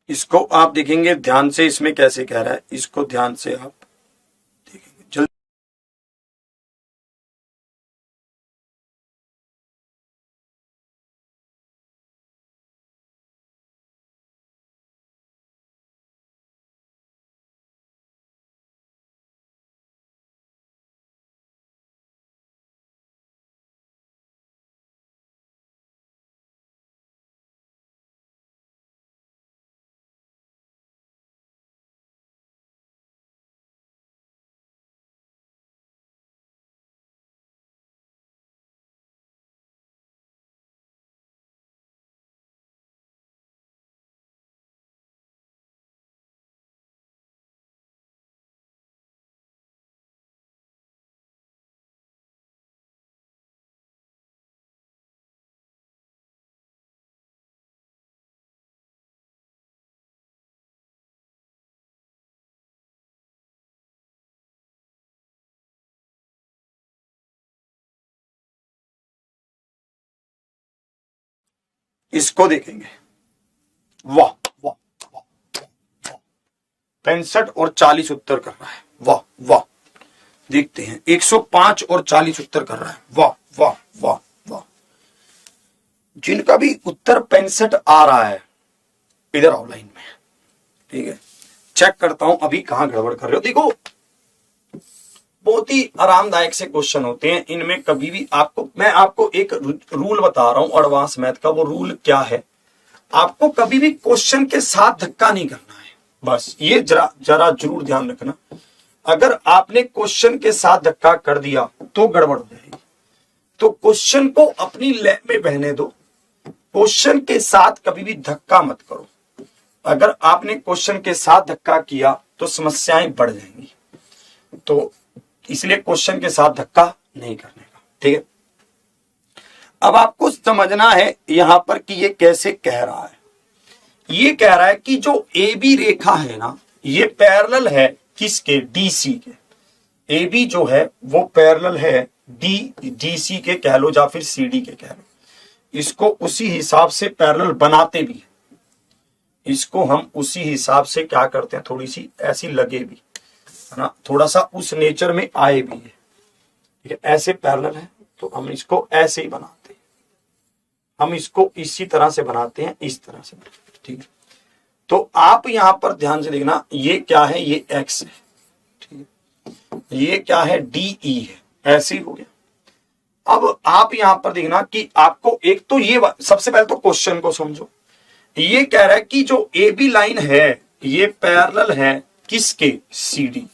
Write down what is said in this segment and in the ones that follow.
इसको आप देखेंगे ध्यान से, इसमें कैसे कह रहा है, इसको ध्यान से आप देखेंगे जल्दी। इसको देखेंगे, वाह वाह वाह, 65 और 40 उत्तर कर रहा है, वाह वाह। देखते हैं 105 और 40 उत्तर कर रहा है, वाह वाह वाह वाह। जिनका भी उत्तर 65 आ रहा है इधर आओ लाइन में, ठीक है। चेक करता हूं अभी कहां गड़बड़ कर रहे हो। देखो बहुत ही आरामदायक से क्वेश्चन होते हैं, इनमें कभी भी मैं आपको एक रूल बता रहा हूं एडवांस मैथ का। वो रूल क्या है, आपको कभी भी क्वेश्चन के साथ धक्का नहीं करना है, बस ये जरा जरूर ध्यान रखना। अगर आपने क्वेश्चन के साथ धक्का कर दिया तो गड़बड़ हो जाएगी। तो क्वेश्चन को अपनी लैब में बहने दो, क्वेश्चन के साथ कभी भी धक्का मत करो। अगर आपने क्वेश्चन के साथ धक्का किया तो समस्याएं बढ़ जाएंगी, तो इसलिए क्वेश्चन के साथ धक्का नहीं करने का, ठीक है। अब आपको समझना है यहां पर कि ये कैसे कह रहा है। ये कह रहा है कि जो ए बी रेखा है ना, ये पैरेलल है किसके, डीसी के। ए बी जो है वो पैरेलल है डीसी के कह लो या फिर सीडी के कह लो। इसको उसी हिसाब से पैरेलल बनाते भी है, इसको हम उसी हिसाब से क्या करते हैं, थोड़ी सी ऐसी लगे भी है ना, थोड़ा सा उस नेचर में आए भी है, ठीक है। ऐसे पैरेलल है तो हम इसको ऐसे ही बनाते हैं, हम इसको इसी तरह से बनाते हैं, इस तरह से, ठीक है। तो आप यहां पर ध्यान से देखना, ये क्या है, ये एक्स है, ठीक है। ये क्या है, डी ई है, ऐसे ही हो गया। अब आप यहां पर देखना कि आपको एक तो ये सबसे पहले तो क्वेश्चन को समझो। ये कह रहा है कि जो ए बी लाइन है ये पैरेलल है किसके, सीडी,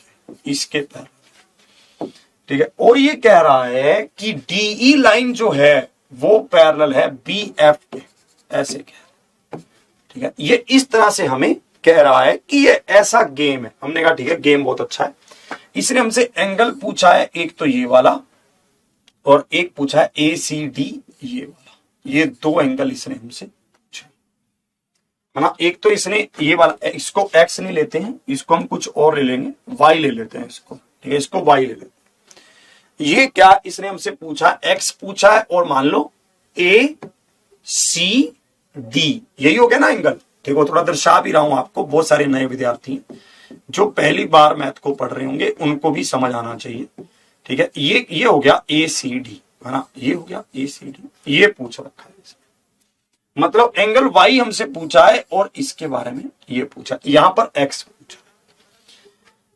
इसके पैरेलल, ठीक है। और ये कह रहा है कि डीई लाइन जो है वो पैरेलल है बी एफ के, ऐसे कह रहा है, ठीक है। ये इस तरह से हमें कह रहा है कि ये ऐसा गेम है। हमने कहा ठीक है, गेम बहुत अच्छा है। इसने हमसे एंगल पूछा है, एक तो ये वाला और एक पूछा है ए सी डी, ये वाला। ये दो एंगल इसने हमसे पूछा है ना। एक तो इसने ये वाला, इसको एक्स नहीं लेते हैं, इसको हम कुछ और ले लेंगे, वाई ले लेते हैं इसको, ठीक है। इसको वाई ले लेते हैं। ये क्या इसने हमसे पूछा, एक्स पूछा है और मान लो ए सी डी, यही हो गया ना एंगल। देखो थोड़ा दर्शा भी रहा हूं आपको, बहुत सारे नए विद्यार्थी जो पहली बार मैथ को पढ़ रहे होंगे उनको भी समझ आना चाहिए, ठीक है। ये हो गया ए सी डी, है ना, ये हो गया ए सी डी, ये पूछ रखा है इसमें। मतलब एंगल वाई हमसे पूछा है और इसके बारे में ये पूछा, यहां पर एक्स पूछा।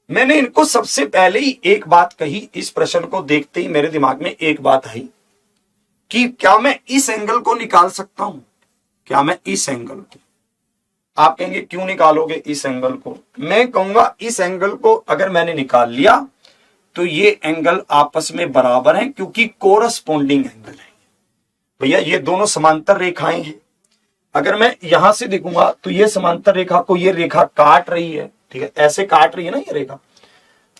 मैंने इनको सबसे पहले ही एक बात कही, इस प्रश्न को देखते ही मेरे दिमाग में एक बात आई कि क्या मैं इस एंगल को निकाल सकता हूं, क्या मैं इस एंगल को। आप कहेंगे क्यों निकालोगे इस एंगल को, मैं कहूंगा इस एंगल को अगर मैंने निकाल लिया तो ये एंगल आपस में बराबर हैं, क्योंकि कोरस्पोंडिंग एंगल है भैया, ये दोनों समांतर रेखाएं हैं। अगर मैं यहां से देखूंगा तो ये समांतर रेखा को ये रेखा काट रही है, ठीक है, ऐसे काट रही है ना ये रेखा,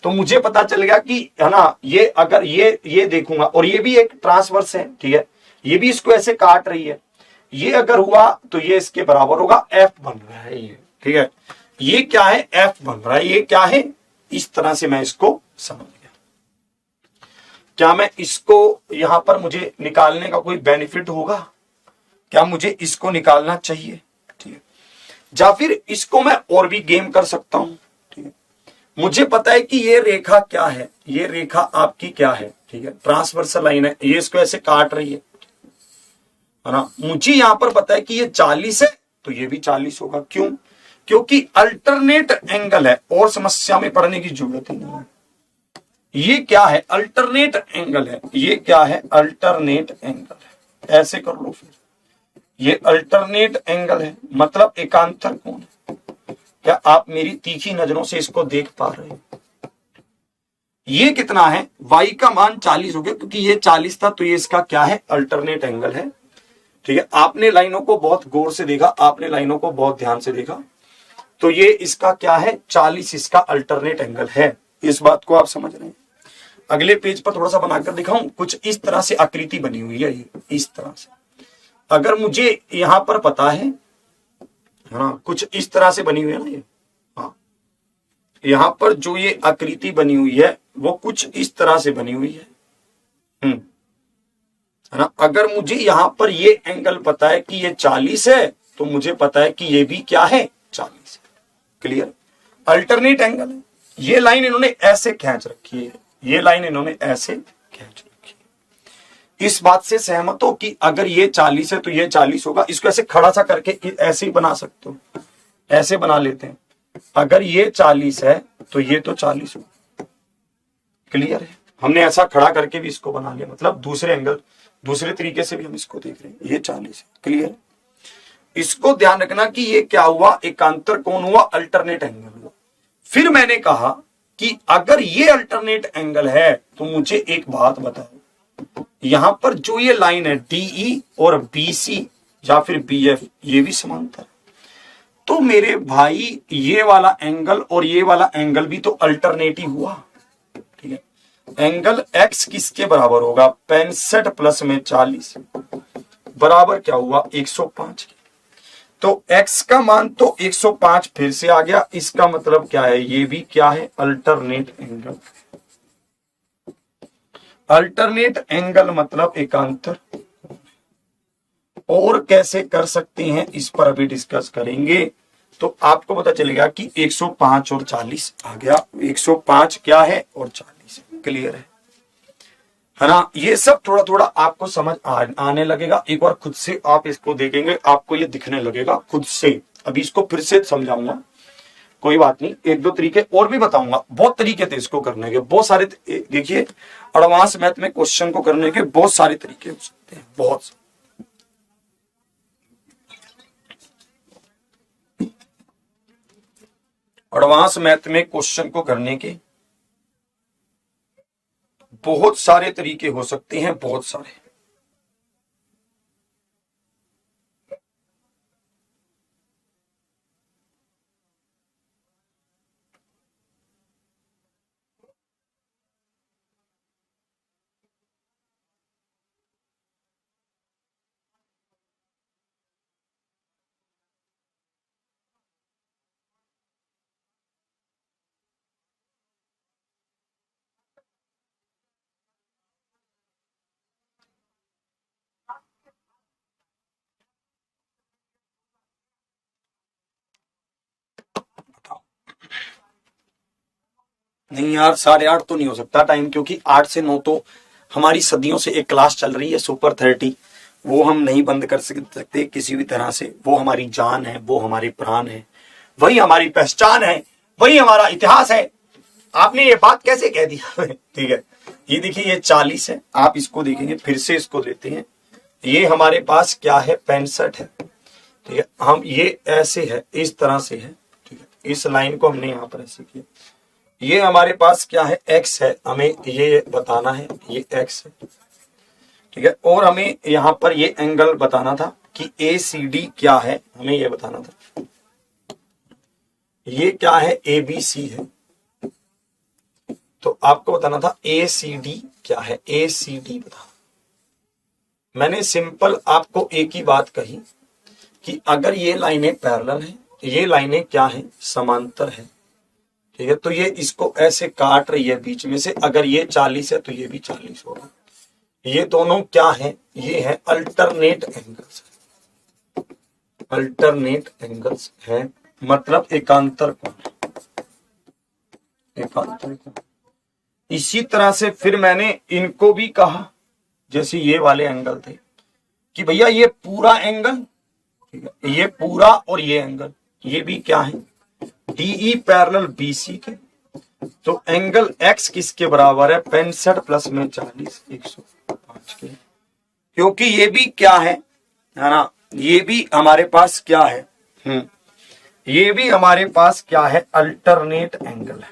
तो मुझे पता चल गया कि है ना, ये अगर ये देखूंगा और ये भी एक ट्रांसवर्स है, ठीक है, ये भी इसको ऐसे काट रही है, ये अगर हुआ तो ये इसके बराबर होगा, एफ बन रहा है ये, ठीक है। ये क्या है, एफ बन रहा है, ये क्या है, इस तरह से मैं इसको समझ गया। क्या मैं इसको यहां पर मुझे निकालने का कोई बेनिफिट होगा, क्या मुझे इसको निकालना चाहिए, ठीक है। या फिर इसको मैं और भी गेम कर सकता हूं। ठीक है, मुझे पता है कि ये रेखा क्या है, ये रेखा आपकी क्या है, ठीक है, ट्रांसवर्सल लाइन है, ये इसको ऐसे काट रही है ना। मुझे यहां पर पता है कि ये 40 है तो ये भी 40 होगा। क्यों? क्योंकि अल्टरनेट एंगल है और समस्या में पढ़ने की जरूरत ही नहीं है। ये क्या है? अल्टरनेट एंगल है। ये क्या है? अल्टरनेट एंगल है। ऐसे कर लो फिर, ये अल्टरनेट एंगल है मतलब एकांतर कोण है। क्या आप मेरी तीखी नजरों से इसको देख पा रहे हैं? ये कितना है? y का मान 40 हो गया क्योंकि ये 40 था तो ये इसका क्या है? अल्टरनेट एंगल है। ठीक है, आपने लाइनों को बहुत गौर से देखा, आपने लाइनों को बहुत ध्यान से देखा, तो ये इसका क्या है? 40 इसका अल्टरनेट एंगल है। इस बात को आप समझ रहे हैं? अगले पेज पर थोड़ा सा बनाकर दिखाऊं। कुछ इस तरह से आकृति बनी हुई है, ये इस तरह से। अगर मुझे यहां पर पता है ना, कुछ इस तरह से बनी हुई है ना ये, हाँ, यहां पर जो ये आकृति बनी हुई है वो कुछ इस तरह से बनी हुई है, है ना। अगर मुझे यहां पर ये एंगल पता है कि ये 40 है तो मुझे पता है कि ये भी क्या है? 40 है। क्लियर? अल्टरनेट एंगल है। ये लाइन इन्होंने ऐसे खींच रखी है, ये लाइन इन्होंने ऐसे खींच रखी है। इस बात से सहमत हो कि अगर ये 40 है तो ये 40 होगा। इसको ऐसे खड़ा सा करके ऐसे ही बना सकते हो, ऐसे बना लेते हैं। अगर ये 40 है तो ये तो 40 होगा। क्लियर है? हमने ऐसा खड़ा करके भी इसको बना लिया, मतलब दूसरे एंगल, दूसरे तरीके से भी हम इसको देख रहे हैं। ये 40 है। क्लियर? इसको ध्यान रखना कि ये क्या हुआ? एकांतर कोण हुआ, अल्टरनेट एंगल हुआ। फिर मैंने कहा कि अगर ये अल्टरनेट एंगल है तो मुझे एक बात बताओ, यहां पर जो ये लाइन है डीई और बीसी या फिर बीएफ, ये भी समांतर। तो मेरे भाई ये वाला एंगल और ये वाला एंगल भी तो अल्टरनेट ही हुआ। ठीक है, एंगल एक्स किसके बराबर होगा? 65 प्लस में 40 बराबर क्या हुआ? 105 के। तो x का मान तो 105 फिर से आ गया। इसका मतलब क्या है? ये भी क्या है? Alternate angle. अल्टरनेट एंगल मतलब एकांतर। और कैसे कर सकते हैं इस पर अभी डिस्कस करेंगे, तो आपको पता चलेगा कि 105 और 40 आ गया। 105 क्या है और 40 है। क्लियर है ना। ये सब थोड़ा थोड़ा आपको समझ आने लगेगा। एक बार खुद से आप इसको देखेंगे, आपको ये दिखने लगेगा खुद से। अभी इसको फिर से समझाऊंगा, कोई बात नहीं। एक दो तरीके और भी बताऊंगा। बहुत तरीके थे इसको करने के, बहुत सारे। देखिए, एडवांस मैथ में क्वेश्चन को करने के बहुत सारे तरीके हो सकते हैं, बहुत से। एडवांस मैथ में क्वेश्चन को करने के बहुत सारे तरीके हो सकते हैं, बहुत सारे। नहीं यार, 8:30 तो नहीं हो सकता टाइम, क्योंकि 8 से 9 तो हमारी सदियों से एक क्लास चल रही है, सुपर 30। वो हम नहीं बंद कर सकते किसी भी तरह से। वो हमारी जान है, वो हमारी प्राण है, वही हमारी पहचान है, वही हमारा इतिहास है। आपने ये बात कैसे कह दिया? ठीक है, ये देखिए, ये 40 है। आप इसको देखेंगे, फिर से इसको लेते हैं। ये हमारे पास क्या है? 65 है। ठीक है, हम ये ऐसे है, इस तरह से है। ठीक है, इस लाइन को हमने यहां पर ऐसे किया। ये हमारे पास क्या है? x है। हमें ये बताना है, ये x है। ठीक है, और हमें यहां पर ये एंगल बताना था कि ACD क्या है, हमें ये बताना था। ये क्या है? ABC है। तो आपको बताना था ACD क्या है, ACD बताना। मैंने सिंपल आपको एक ही बात कही कि अगर ये लाइनें पैरेलल हैं, ये लाइनें क्या है? समांतर है। ठीक है, तो ये इसको ऐसे काट रही है बीच में से। अगर ये 40 है तो ये भी 40 होगा। ये दोनों क्या है? ये है अल्टरनेट एंगल्स। अल्टरनेट एंगल्स है, मतलब एकांतर कोण, एकांतर कोण। इसी तरह से फिर मैंने इनको भी कहा, जैसे ये वाले एंगल थे कि भैया ये पूरा एंगल, ठीक है, ये पूरा और ये एंगल, ये भी क्या है, डीई पैरेलल बीसी के, तो एंगल एक्स किसके बराबर है, 65 प्लस में 40, 105 के। क्योंकि ये भी क्या है ना, ये भी हमारे पास क्या है, ये भी हमारे पास क्या है, अल्टरनेट एंगल है,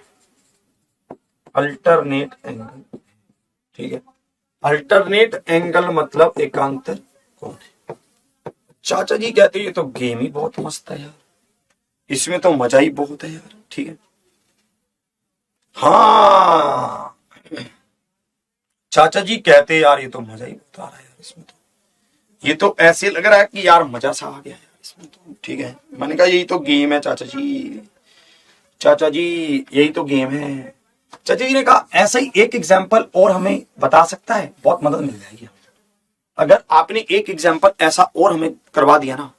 अल्टरनेट एंगल, ठीक है। अल्टरनेट एंगल मतलब एकांतर कोण है। चाचा जी कहते हैं ये तो गेम ही बहुत मस्त है यार, इसमें तो मजा ही बहुत है यार, ठीक है। हाँ, चाचा जी कहते यार ये तो मजा ही बहुत आ रहा है यार इसमें, तो ये तो ऐसे लग रहा है कि यार मजा सा आ गया यार इसमें तो, ठीक है। मैंने कहा यही तो गेम है चाचा जी, चाचा जी यही तो गेम है। चाचा जी ने कहा ऐसा ही एक एग्जाम्पल और हमें बता सकता है, बहुत मदद मिल जाएगी। अगर आपने एक एग्जाम्पल ऐसा और हमें करवा दिया ना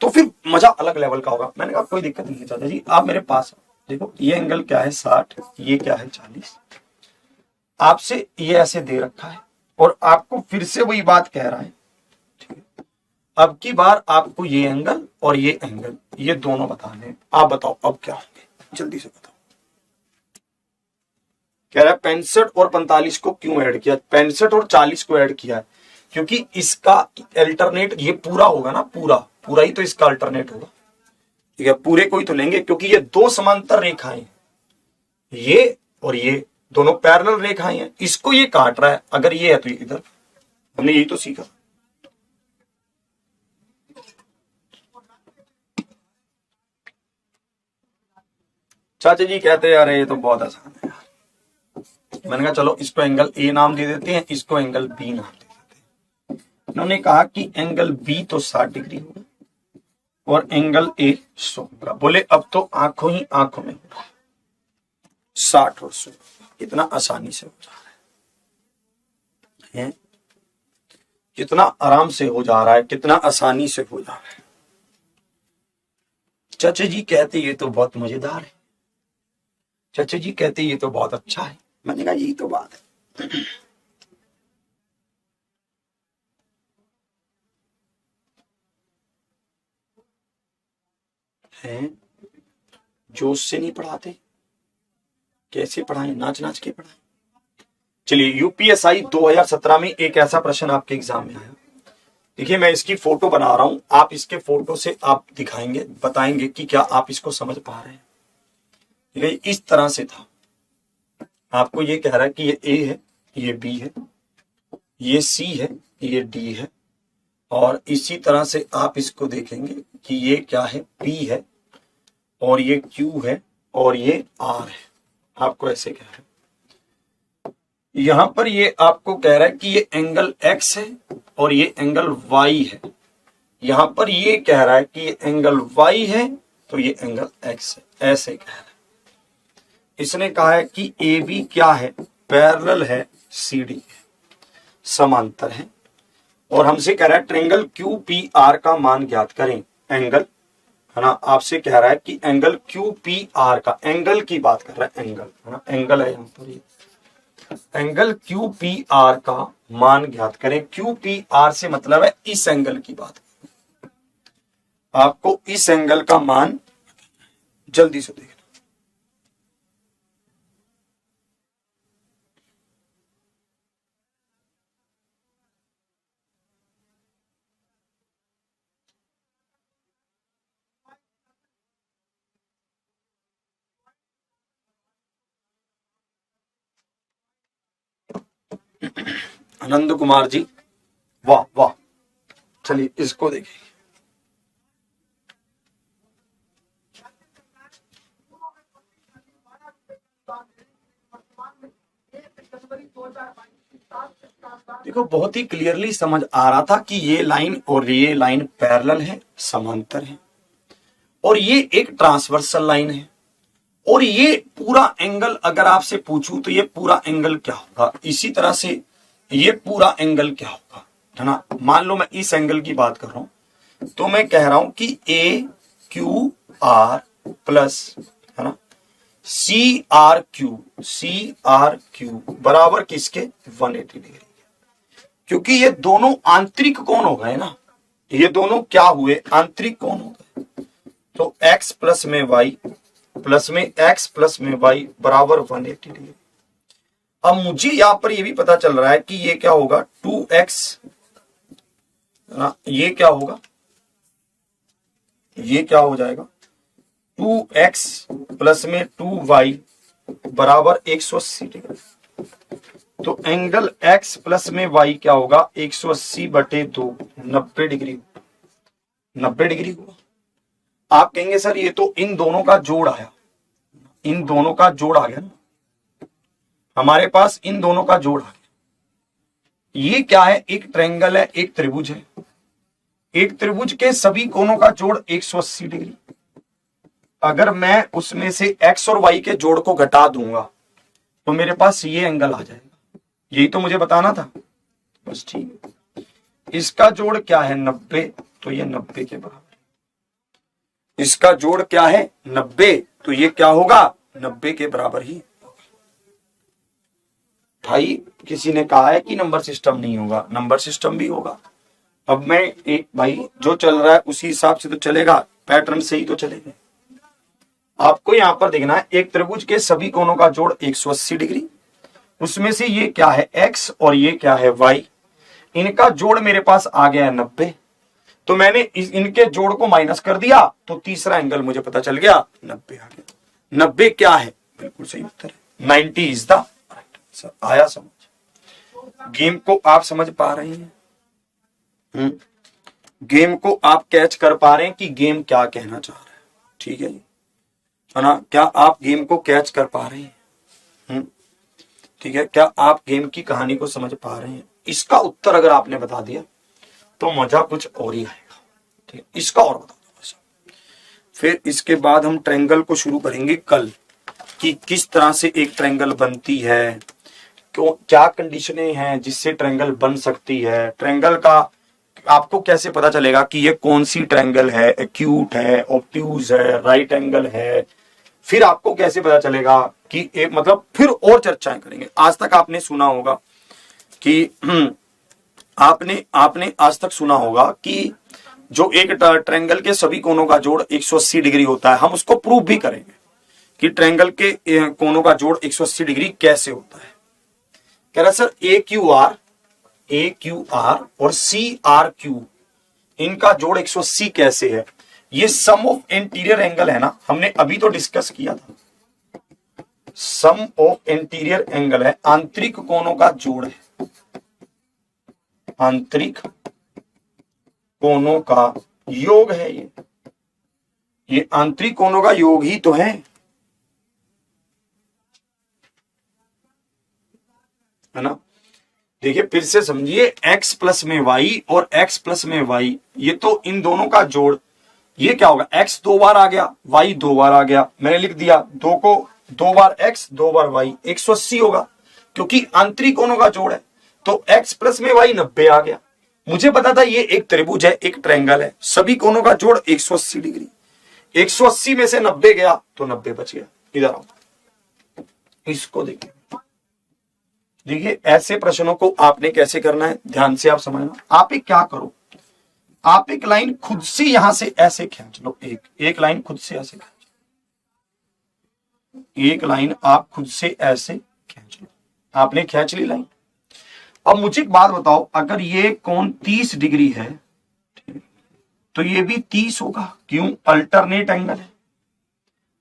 तो फिर मजा अलग लेवल का होगा। मैंने कहा कोई दिक्कत नहीं है चाचा जी, आप मेरे पास देखो, ये एंगल क्या है 60, ये क्या है 40, आपसे ये ऐसे दे रखा है और आपको फिर से वही बात कह रहा है, ठीक है। अब की बार आपको ये एंगल और ये एंगल, ये दोनों बताने, आप बताओ अब क्या होंगे, जल्दी से बताओ। कह रहा है 65 और 45 को क्यों ऐड किया, 65 और 40 को ऐड किया है क्योंकि इसका अल्टरनेट ये पूरा होगा ना, पूरा पूरा ही तो इसका अल्टरनेट होगा, ठीक है। पूरे को ही तो लेंगे क्योंकि ये दो समांतर रेखाएं, ये और ये दोनों पैरेलल रेखाएं हैं, इसको ये काट रहा है, अगर ये है तो इधर, हमने यही तो सीखा। चाचा जी कहते हैं यार ये तो बहुत आसान है यार। मैंने कहा चलो इसको एंगल ए नाम दे देते हैं, इसको एंगल बी नाम दे देते हैं। उन्होंने कहा कि एंगल बी तो 60 डिग्री होगा और एंगल ए 100 होगा। बोले अब तो आंखों ही आंखों में होगा, 60 और 100 इतना आसानी से हो जा रहा है, कितना आराम से हो जा रहा है, कितना आसानी से हो जा रहा है। चाचा जी कहते ये तो बहुत मजेदार है, चाचा जी कहते ये तो बहुत अच्छा है। मैंने कहा यही तो बात है, जोश से नहीं पढ़ाते, कैसे पढ़ाएं, नाच नाच के पढ़ाएं। चलिए यूपीएसआई 2017 में एक ऐसा प्रश्न आपके एग्जाम में आया, देखिए मैं इसकी फोटो बना रहा हूं, आप इसके फोटो से आप दिखाएंगे, बताएंगे कि क्या आप इसको समझ पा रहे हैं। ठीक है, इस तरह से था, आपको ये कह रहा है कि ये ए है, ये बी है, ये सी है, ये डी है, और इसी तरह से आप इसको देखेंगे कि ये क्या है, पी है, और ये क्यू है, और ये आर है। आपको ऐसे कह रहा है, यहां पर ये आपको कह रहा है कि ये एंगल एक्स है और ये एंगल वाई है। यहां पर ये कह रहा है कि ये एंगल वाई है तो ये एंगल एक्स है, ऐसे कह रहा है। इसने कहा है कि ए बी क्या है, पैरेलल है सी डी, समांतर है, और हमसे कह रहा है ट्रायंगल क्यू पी आर का मान ज्ञात करें। एंगल है ना, आपसे कह रहा है कि एंगल क्यू पी आर का, एंगल की बात कर रहा है, एंगल है ना, एंगल है यहां पर, ये एंगल क्यू पी आर का मान ज्ञात करें। क्यू पी आर से मतलब है इस एंगल की बात, आपको इस एंगल का मान जल्दी से देखना। आनंद कुमार जी, वाह वाह, चलिए इसको देखिए। देखो बहुत ही क्लियरली समझ आ रहा था कि ये लाइन और ये लाइन पैरेलल है, समांतर है, और ये एक ट्रांसवर्सल लाइन है, और ये पूरा एंगल अगर आपसे पूछूं तो ये पूरा एंगल क्या होगा, इसी तरह से ये पूरा एंगल क्या होगा, है ना। मान लो मैं इस एंगल की बात कर रहा हूं, तो मैं कह रहा हूं कि ए क्यू आर प्लस, है ना, सी आर क्यू बराबर किसके 180 डिग्री, क्योंकि ये दोनों आंतरिक कोण हो गए ना, ये दोनों क्या हुए, आंतरिक कोण हो गए। तो x प्लस में y प्लस में x प्लस में y बराबर 180 डिग्री। अब मुझे यहां पर ये भी पता चल रहा है कि ये क्या होगा 2x, ये क्या होगा, ये क्या हो जाएगा 2x प्लस में 2y बराबर 180 डिग्री। तो एंगल x प्लस में y क्या होगा 180/2, 90 डिग्री, 90 डिग्री हुआ। आप कहेंगे सर ये तो इन दोनों का जोड़ आया, इन दोनों का जोड़ आ गया ना, हमारे पास इन दोनों का जोड़ आ गया। ये क्या है, एक ट्रायंगल है, एक त्रिभुज है, एक त्रिभुज के सभी कोणों का जोड़ 180 डिग्री। अगर मैं उसमें से x और y के जोड़ को घटा दूंगा तो मेरे पास ये एंगल आ जाएगा, यही तो मुझे बताना था, बस ठीक है। इसका जोड़ क्या है 90, तो ये 90 के बराबर, इसका जोड़ क्या है 90, तो ये क्या होगा 90 के बराबर ही। भाई किसी ने कहा है कि नंबर सिस्टम नहीं होगा, नंबर सिस्टम भी होगा। अब मैं एक भाई जो चल रहा है उसी हिसाब से तो चलेगा, पैटर्न से ही तो चलेगा। आपको यहां पर देखना है एक त्रिभुज के सभी कोणों का जोड़ 180 डिग्री, उसमें से ये क्या है x और ये क्या है y, इनका जोड़ मेरे पास आ गया है 90, तो मैंने इनके जोड़ को माइनस कर दिया तो तीसरा एंगल मुझे पता चल गया 90 आ गया। 90 क्या है, बिल्कुल सही उत्तर है, 90 इज द राइट आंसर। आया समझ, गेम को आप समझ पा रहे हैं, गेम को आप कैच कर पा रहे हैं कि गेम क्या कहना चाह रहा है, ठीक है ना, क्या आप गेम को कैच कर पा रहे हैं, ठीक है, क्या आप गेम की कहानी को समझ पा रहे हैं। इसका उत्तर अगर आपने बता दिया तो मजा कुछ और ही आएगा, ठीक है, इसका और बता दो बस। फिर इसके बाद हम ट्रायंगल को शुरू करेंगे कल, कि किस तरह से एक ट्रायंगल बनती है, क्यों, क्या कंडीशनें हैं जिससे ट्रायंगल बन सकती है, ट्रायंगल का आपको कैसे पता चलेगा कि ये कौन सी ट्रायंगल है, एक्यूट है, ऑब्ट्यूज है, राइट एंगल है, फिर आपको कैसे पता चलेगा कि एक मतलब, फिर और चर्चाएं करेंगे। आज तक आपने सुना होगा कि आपने आज तक सुना होगा कि जो एक ट्रायंगल के सभी कोणों का जोड़ 180 डिग्री होता है, हम उसको प्रूव भी करेंगे कि ट्रायंगल के कोणों का जोड़ 180 डिग्री कैसे होता है। कह रहा सर ए क्यू आर और सी आर क्यू, इनका जोड़ 180 कैसे है, ये सम ऑफ इंटीरियर एंगल है ना, हमने अभी तो डिस्कस किया था, सम ऑफ इंटीरियर एंगल है, आंतरिक कोणों का जोड़ है, आंतरिक कोणों का योग है, ये आंतरिक कोणों का योग ही तो है ना। देखिए फिर से समझिए, x प्लस में y और x प्लस में y, ये तो इन दोनों का जोड़, ये क्या होगा x 2 बार आ गया, y 2 बार आ गया, मैंने लिख दिया 2 को 2 बार x 2 बार y, 180 होगा, क्योंकि आंतरिक कोणों का जोड़ है। तो x प्लस में y 90 आ गया। मुझे पता था ये एक त्रिभुज है, एक ट्रायंगल है, सभी कोणों का जोड़ 180 डिग्री, 180 में से 90 गया तो 90 बच गया। इधर आओ, इसको देखिए, देखिए ऐसे प्रश्नों को आपने कैसे करना है, ध्यान से आप समझना। आप एक क्या करो, आप एक लाइन खुद से यहां से ऐसे खींच लो, एक लाइन खुद से ऐसे खींच, एक लाइन आप खुद से ऐसे खींच लो, आपने खींच ली लाइन। अब मुझे एक बात बताओ, अगर ये कोण 30 डिग्री है तो ये भी 30 होगा, क्यों, अल्टरनेट एंगल है।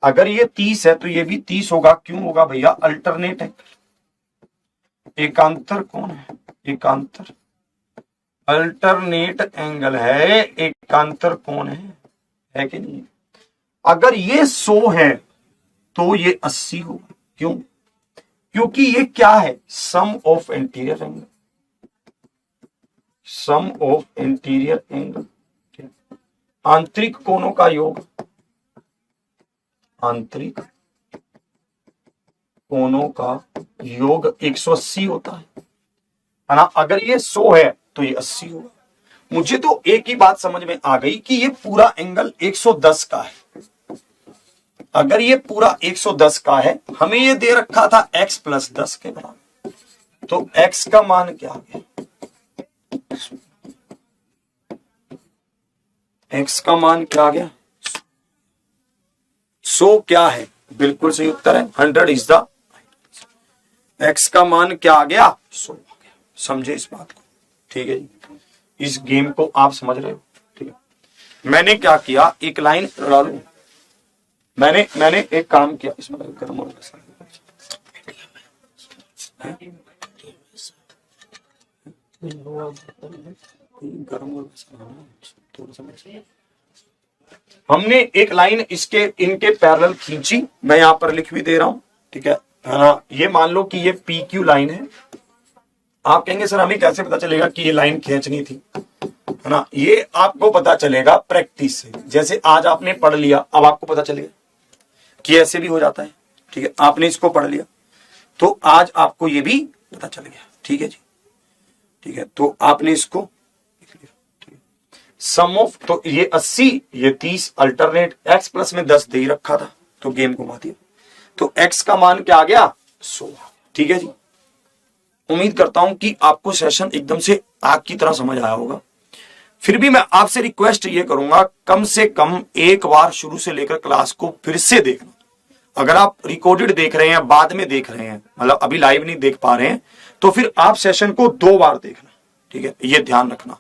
अगर ये 30 है तो ये भी 30 होगा, क्यों होगा भैया, अल्टरनेट एंगल, एकांतर कोण है, एकांतर, अल्टरनेट एंगल है, एकांतर कोण है कि नहीं। अगर ये 100 है तो ये 80 होगा, क्यों, क्योंकि ये क्या है, sum of interior angle, sum of interior angle, आंतरिक कोणों का योग, आंतरिक कोणों का योग 180 होता है ना। अगर ये 100 है तो ये 80 होगा। मुझे तो एक ही बात समझ में आ गई कि ये पूरा एंगल 110 का है। अगर ये पूरा 110 का है, हमें ये दे रखा था x प्लस 10 के बराबर, तो x का मान क्या आ गया? x का मान क्या आ गया? 100 क्या है? बिल्कुल सही उत्तर है, 100 इज द x का मान क्या आ गया? 100 आ गया। समझे इस बात को? ठीक है जी, इस गेम को आप समझ रहे हो? ठीक है। मैंने क्या किया, एक लाइन लगा लू, मैंने एक काम किया इसमें गर्म और हमने एक लाइन इसके इनके पैरेलल खींची, मैं यहां पर लिख भी दे रहा हूं, ठीक है ना। ये मान लो कि ये पी क्यू लाइन है। आप कहेंगे सर हमें कैसे पता चलेगा कि ये लाइन खींचनी थी, है ना। ये आपको पता चलेगा प्रैक्टिस से। जैसे आज आपने पढ़ लिया, अब आपको पता चलेगा कि ऐसे भी हो जाता है, ठीक है। आपने इसको पढ़ लिया तो आज आपको ये भी पता चल गया, ठीक है जी, ठीक है। तो आपने इसको लिख लिया, ठीक है। सम ऑफ, तो ये 80 ये 30 अल्टरनेट, x प्लस में 10 दे ही रखा था तो गेम घुमा दिया, तो x का मान क्या आ गया? 100, ठीक है जी। उम्मीद करता हूं कि आपको सेशन एकदम से आग की तरह समझ आया होगा। फिर भी मैं आपसे रिक्वेस्ट ये करूंगा, कम से कम एक बार शुरू से लेकर क्लास को फिर से देखना। अगर आप रिकॉर्डेड देख रहे हैं, बाद में देख रहे हैं, मतलब अभी लाइव नहीं देख पा रहे हैं, तो फिर आप सेशन को 2 बार देखना, ठीक है, ये ध्यान रखना।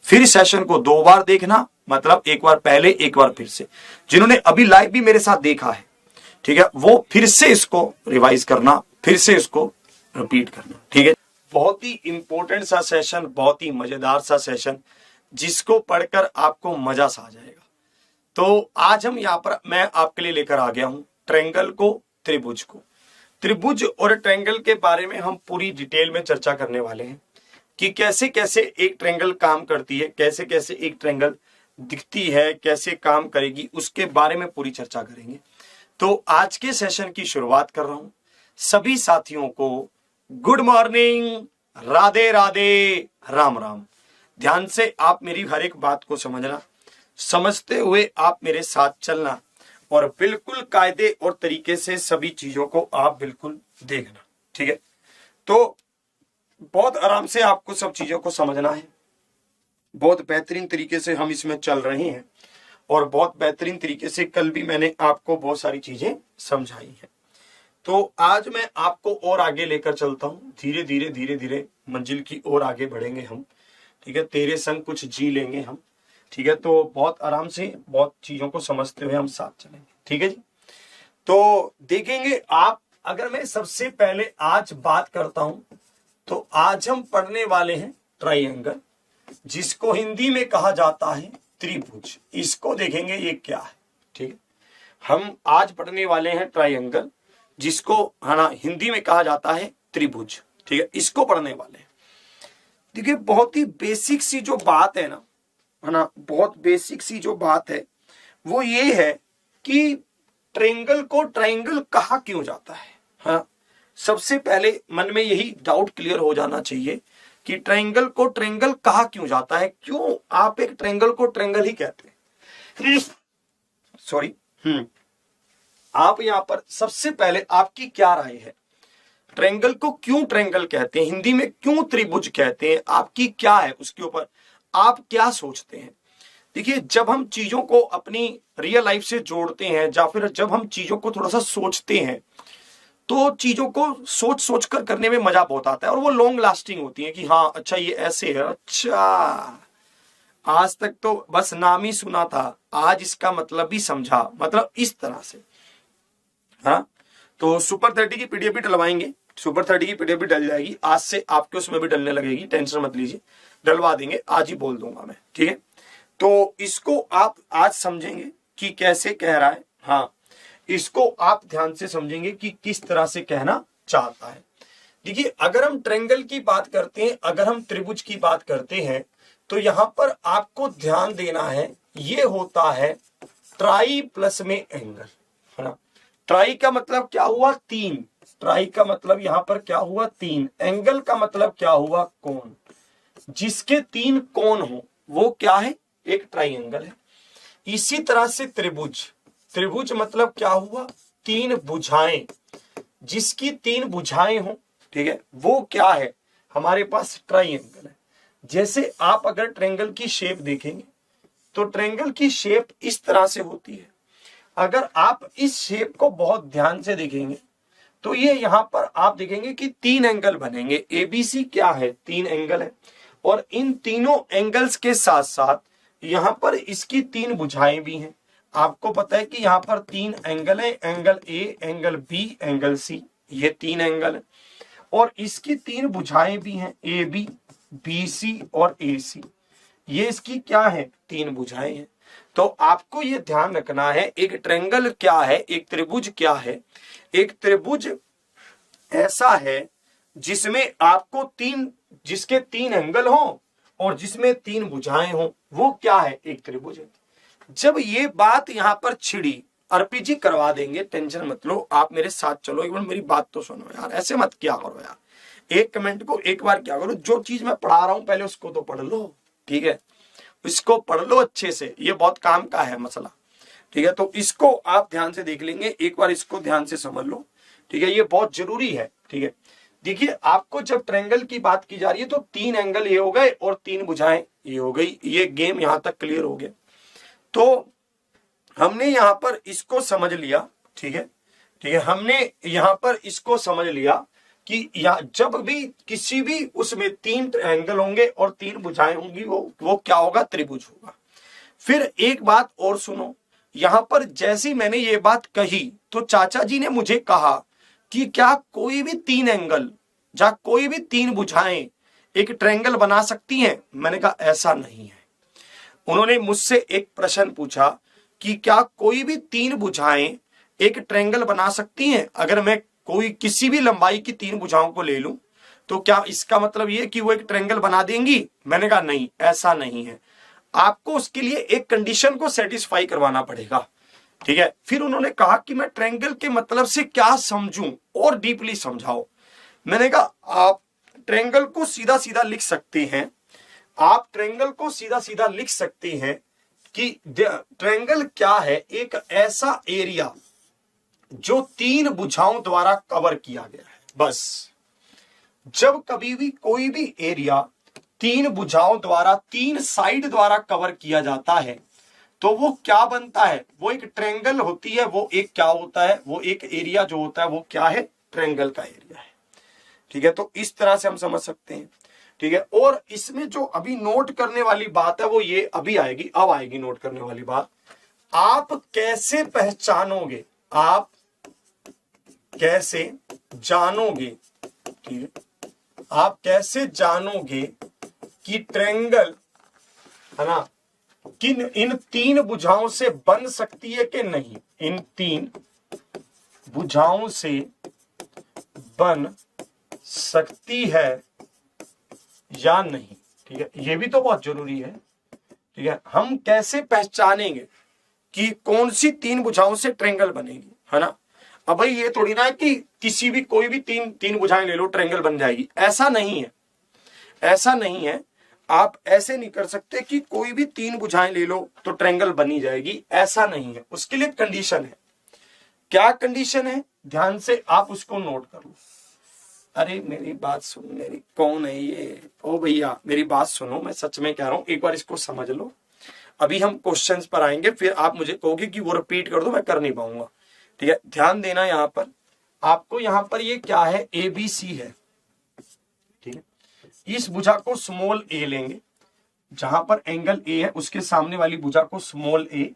फिर सेशन को 2 बार देखना, मतलब एक बार पहले एक बार फिर से। जिन्होंने अभी लाइव भी मेरे साथ देखा है, ठीक है, वो फिर से इसको रिवाइज करना, फिर से इसको रिपीट करना, ठीक है। बहुत ही इंपॉर्टेंट सा सेशन, बहुत ही मजेदार सा सेशन, जिसको पढ़कर आपको मजा सा आ जाएगा। तो आज हम यहाँ पर मैं आपके लिए लेकर आ गया हूं ट्रायंगल को, त्रिभुज को। त्रिभुज और ट्रायंगल के बारे में हम पूरी डिटेल में चर्चा करने वाले हैं कि कैसे कैसे एक ट्रायंगल काम करती है, कैसे कैसे एक ट्रायंगल दिखती है, कैसे काम करेगी, उसके बारे में पूरी चर्चा करेंगे। तो आज के सेशन की शुरुआत कर रहा हूं। सभी साथियों को गुड मॉर्निंग, राधे राधे, राम राम। ध्यान से आप मेरी हर एक बात को समझना, समझते हुए आप मेरे साथ चलना, और बिल्कुल कायदे और तरीके से सभी चीजों को आप बिल्कुल देखना, ठीक है। तो बहुत आराम से आपको सब चीजों को समझना है। बहुत बेहतरीन तरीके से हम इसमें चल रहे हैं, और बहुत बेहतरीन तरीके से कल भी मैंने आपको बहुत सारी चीजें समझाई है। तो आज मैं आपको और आगे लेकर चलता हूं, धीरे धीरे धीरे धीरे मंजिल की ओर आगे बढ़ेंगे हम, ठीक है। तेरे संग कुछ जी लेंगे हम, ठीक है। तो बहुत आराम से बहुत चीजों को समझते हुए हम साथ चलेंगे, ठीक है जी। तो देखेंगे आप, अगर मैं सबसे पहले आज बात करता हूं, तो आज हम पढ़ने वाले हैं ट्रायंगल, जिसको हिंदी में कहा जाता है त्रिभुज। इसको देखेंगे ये क्या है, ठीक है। हम आज पढ़ने वाले हैं ट्रायंगल, जिसको है ना हिंदी में कहा जाता है त्रिभुज, ठीक है। इसको पढ़ने वाले हैं। देखिए बहुत ही बेसिक सी जो बात है ना, बहुत बेसिक सी जो बात है वो ये है कि ट्रायंगल को ट्रायंगल कहा क्यों जाता है। हाँ, सबसे पहले मन में यही डाउट क्लियर हो जाना चाहिए कि ट्रायंगल को ट्रायंगल कहा क्यों जाता है, क्यों आप एक ट्रायंगल को ट्रायंगल ही कहते हैं। सॉरी, आप यहां पर सबसे पहले आपकी क्या राय है, ट्रायंगल को क्यों ट्रायंगल कहते हैं, हिंदी में क्यों त्रिभुज कहते हैं, आपकी क्या है, उसके ऊपर आप क्या सोचते हैं। देखिए जब हम चीजों को अपनी रियल लाइफ से जोड़ते हैं, या फिर जब हम चीजों को थोड़ा सा सोचते हैं, तो चीजों को सोच सोच कर करने में मजा बहुत आता है, और वो लॉन्ग लास्टिंग होती है कि हाँ अच्छा ये ऐसे है, अच्छा आज तक तो बस नाम ही सुना था, आज इसका मतलब भी समझा, मतलब इस तरह से। हाँ, तो सुपर 30 की पीडीएफ भी डलवाएंगे, सुपर 30 की पीडीएफ भी डल जाएगी आज से, आपके उसमें भी डलने लगेगी, टेंशन मत लीजिए, डलवा देंगे, आज ही बोल दूंगा मैं, ठीक है। तो इसको आप आज समझेंगे कि कैसे कह रहा है, हाँ इसको आप ध्यान से समझेंगे कि किस तरह से कहना चाहता है। देखिए अगर हम ट्रायंगल की बात करते हैं, अगर हम त्रिभुज की बात करते हैं, तो यहां पर आपको ध्यान देना है, ये होता है ट्राई प्लस में एंगल, है ना। ट्राई का मतलब क्या हुआ, 3, ट्राई का मतलब यहां पर क्या हुआ, 3, एंगल का मतलब क्या हुआ, कोण, जिसके 3 कोण हो वो क्या है, एक ट्राइंगल है। इसी तरह से त्रिभुज, त्रिभुज मतलब क्या हुआ, तीन भुजाएं, जिसकी तीन भुजाएं हो, ठीक है, वो क्या है, हमारे पास ट्राइंगल है। जैसे आप अगर ट्रायंगल की शेप देखेंगे तो ट्रायंगल की शेप इस तरह से होती है। अगर आप इस शेप को बहुत ध्यान से देखेंगे तो ये यहां पर आप देखेंगे कि तीन एंगल बनेंगे। एबीसी क्या है, तीन एंगल है, और इन तीनों एंगल्स के साथ साथ यहां पर इसकी तीन भुजाएं भी हैं। आपको पता है कि यहां पर तीन एंगल है, angle A, angle B, angle C, ये तीन एंगल है, और इसकी तीन भुजाएं भी हैं, ए बी, बी सी और ए सी। ये इसकी क्या है, तीन भुजाएं हैं। तो आपको ये ध्यान रखना है, एक ट्रायंगल क्या है, एक त्रिभुज क्या है। एक त्रिभुज ऐसा है जिसमें आपको तीन, जिसके तीन एंगल हो और जिसमें तीन भुजाएं हो, वो क्या है, एक त्रिभुज है। जब ये बात यहां पर छिड़ी, आरपीजी करवा देंगे, टेंशन मत लो, आप मेरे साथ चलो, एक बार मेरी बात तो सुनो यार, ऐसे मत क्या करो यार, एक कमेंट को एक बार क्या करो, जो चीज मैं पढ़ा रहा हूं पहले उसको तो पढ़ लो, ठीक है, इसको पढ़ लो अच्छे से, ये बहुत काम का है मसला, ठीक है। तो इसको आप ध्यान से देख लेंगे, एक बार इसको ध्यान से समझ लो, ठीक है, ये बहुत जरूरी है, ठीक है। देखिए आपको जब ट्रायंगल की बात की जा रही है तो तीन एंगल ये हो गए और तीन भुजाएं ये हो गई, ये गेम यहां तक क्लियर हो गया। तो हमने यहां पर इसको समझ लिया, ठीक है, ठीक है, हमने यहां पर इसको समझ लिया कि या जब भी किसी भी उसमें तीन एंगल होंगे और तीन भुजाएं होंगी, वो क्या होगा, त्रिभुज होगा। फिर एक बात और सुनो, यहां पर जैसी मैंने ये बात कही तो चाचा जी ने मुझे कहा कि क्या कोई भी तीन एंगल या कोई भी तीन भुजाएं एक ट्रायंगल बना सकती हैं। मैंने कहा ऐसा नहीं है। उन्होंने मुझसे एक प्रश्न पूछा कि क्या कोई भी तीन भुजाएं एक ट्रायंगल बना सकती हैं। अगर मैं कोई किसी भी लंबाई की तीन भुजाओं को ले लूं तो क्या इसका मतलब ये कि वो एक ट्रायंगल बना देंगी। मैंने कहा नहीं, ऐसा नहीं है, आपको उसके लिए एक कंडीशन को सेटिस्फाई करवाना पड़ेगा, ठीक है। फिर उन्होंने कहा कि मैं ट्रायंगल के मतलब से क्या समझूं और डीपली समझाओ। मैंने कहा आप ट्रायंगल को सीधा सीधा लिख सकते हैं, आप ट्रायंगल को सीधा सीधा लिख सकते हैं कि ट्रायंगल क्या है, एक ऐसा एरिया जो तीन भुजाओं द्वारा कवर किया गया है। बस जब कभी भी कोई भी एरिया तीन भुजाओं द्वारा, तीन साइड द्वारा कवर किया जाता है तो वो क्या बनता है, वो एक ट्रायंगल होती है। वो एक क्या होता है, वो एक एरिया जो होता है वो क्या है, ट्रायंगल का एरिया है, ठीक है। तो इस तरह से हम समझ सकते हैं, ठीक है। और इसमें जो अभी नोट करने वाली बात है वो ये अभी आएगी, अब आएगी नोट करने वाली बात। आप कैसे पहचानोगे, आप कैसे जानोगे, ठीक है, आप कैसे जानोगे कि ट्रायंगल है ना किन इन तीन भुजाओं से बन सकती है कि नहीं, इन तीन भुजाओं से बन सकती है या नहीं, ठीक है। ये भी तो बहुत जरूरी है, ठीक है। हम कैसे पहचानेंगे कि कौन सी तीन भुजाओं से ट्रायंगल बनेगी, है ना। अब भाई ये थोड़ी ना है कि किसी भी कोई भी तीन भुजाएं ले लो ट्रायंगल बन जाएगी, ऐसा नहीं है, ऐसा नहीं है। आप ऐसे नहीं कर सकते कि कोई भी तीन भुजाएं ले लो तो ट्रायंगल बनी जाएगी, ऐसा नहीं है। उसके लिए कंडीशन है। क्या कंडीशन है, ध्यान से आप उसको नोट कर लो। अरे मेरी बात सुन, मेरी कौन है ये, ओ भैया मेरी बात सुनो, मैं सच में कह रहा हूं, एक बार इसको समझ लो। अभी हम क्वेश्चंस पर आएंगे, फिर आप मुझे कहोगे कि वो रिपीट कर दो, मैं कर नहीं पाऊंगा, ठीक है। ध्यान देना, यहां पर आपको, यहां पर ये क्या है, ए बी सी है, ठीक है। इस भुजा को स्मॉल ए लेंगे, जहां पर एंगल ए है उसके सामने वाली भुजा को स्मॉल ए,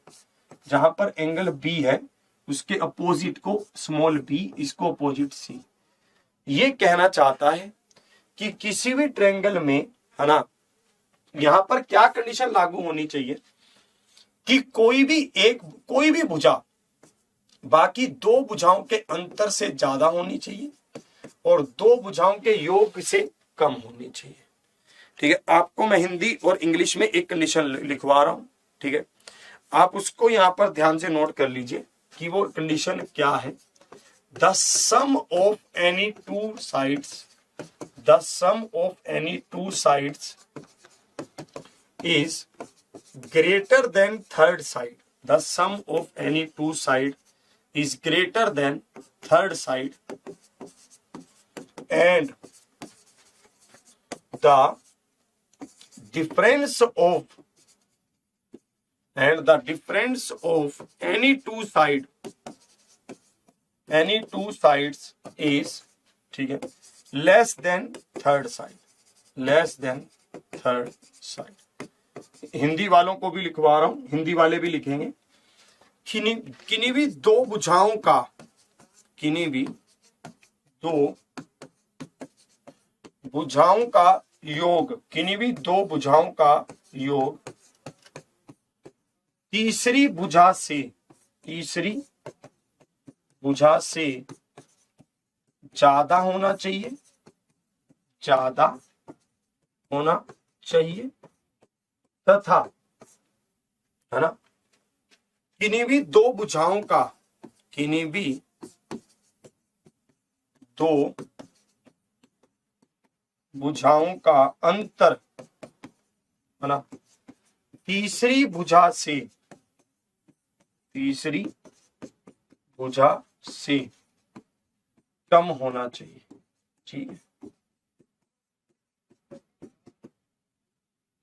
जहां पर एंगल बी है उसके अपोजिट को स्मॉल बी, इसको अपोजिट सी। ये कहना चाहता है कि किसी भी ट्रायंगल में, है ना, यहां पर क्या कंडीशन लागू होनी चाहिए कि कोई भी भुजा बाकी दो भुजाओं के अंतर से ज्यादा होनी चाहिए और दो भुजाओं के योग से कम होनी चाहिए, ठीक है। आपको मैं हिंदी और इंग्लिश में एक कंडीशन लिखवा रहा हूं, ठीक है। आप उसको यहां पर ध्यान से नोट कर लीजिए कि वो कंडीशन क्या है। The sum of any two sides, the sum of any two sides is greater than third side. The sum of any two side is greater than third side, and the difference of any two sides is, ठीक है, less than third side. Hindi वालों को भी लिखवा रहा हूं, हिंदी वाले भी लिखेंगे. किन्हीं भी दो भुजाओं का योग तीसरी भुजा से ज्यादा होना चाहिए तथा, है ना, किन्हीं भी दो भुजाओं का अंतर, है ना, तीसरी भुजा से कम होना चाहिए. ठीक है,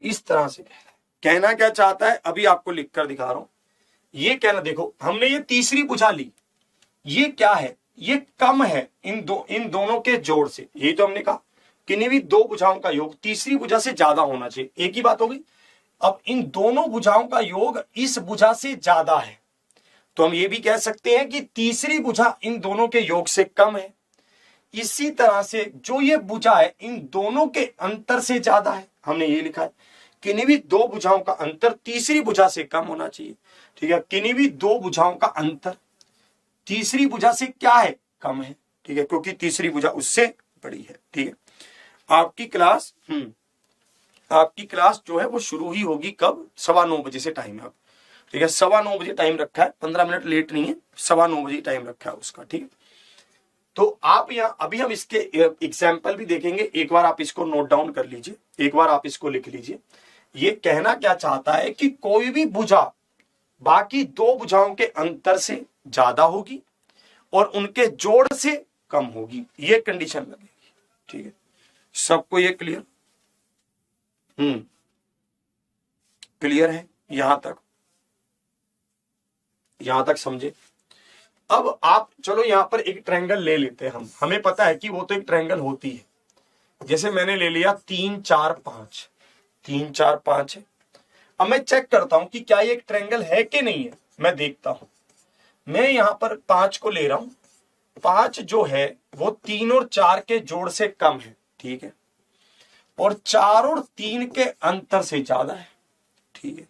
इस तरह से कहना क्या चाहता है अभी आपको लिखकर दिखा रहा हूं. ये कहना, देखो हमने ये तीसरी भुजा ली, ये क्या है, ये कम है इन दोनों के जोड़ से. यही तो हमने कहा, किन्हीं भी दो भुजाओं का योग तीसरी भुजा से ज्यादा होना चाहिए. एक ही बात होगी. अब इन दोनों भुजाओं का योग इस भुजा से ज्यादा है, तो हम ये भी कह सकते हैं कि तीसरी भुजा इन दोनों के योग से कम है. इसी तरह से जो ये भुजा है इन दोनों के अंतर से ज्यादा है, हमने ये लिखा है. किन्हीं भी दो भुजाओं का अंतर तीसरी भुजा से कम होना चाहिए. ठीक है, किन्हीं भी दो भुजाओं का अंतर तीसरी भुजा से क्या है, कम है. ठीक है, क्योंकि तीसरी भुजा उससे बड़ी है. ठीक है, आपकी क्लास जो है वो शुरू ही होगी कब, 9:15 बजे से टाइम है. ठीक है, 9:15 बजे टाइम रखा है, 15 मिनट लेट नहीं है, 9:15 बजे टाइम रखा है उसका. ठीक है, तो आप यहाँ अभी हम इसके एग्जाम्पल भी देखेंगे. एक बार आप इसको नोट डाउन कर लीजिए, एक बार आप इसको लिख लीजिए. ये कहना क्या चाहता है कि कोई भी भुजा बाकी दो भुजाओं के अंतर से ज्यादा होगी और उनके जोड़ से कम होगी, ये कंडीशन लगेगी. ठीक है, सबको ये क्लियर है यहां तक समझे. अब आप चलो यहां पर एक ट्रायंगल ले लेते हैं हम. हमें पता है कि वो तो एक ट्रायंगल होती है. जैसे मैंने ले लिया 3 4 5 है. अब मैं चेक करता हूं कि क्या ये एक ट्रायंगल है कि नहीं है. मैं देखता हूं, मैं यहां पर 5 को ले रहा हूं. 5 जो है वो 3 और 4 के जोड़ से कम है. ठीक है, और 4 और 3 के अंतर से ज्यादा है. ठीक है,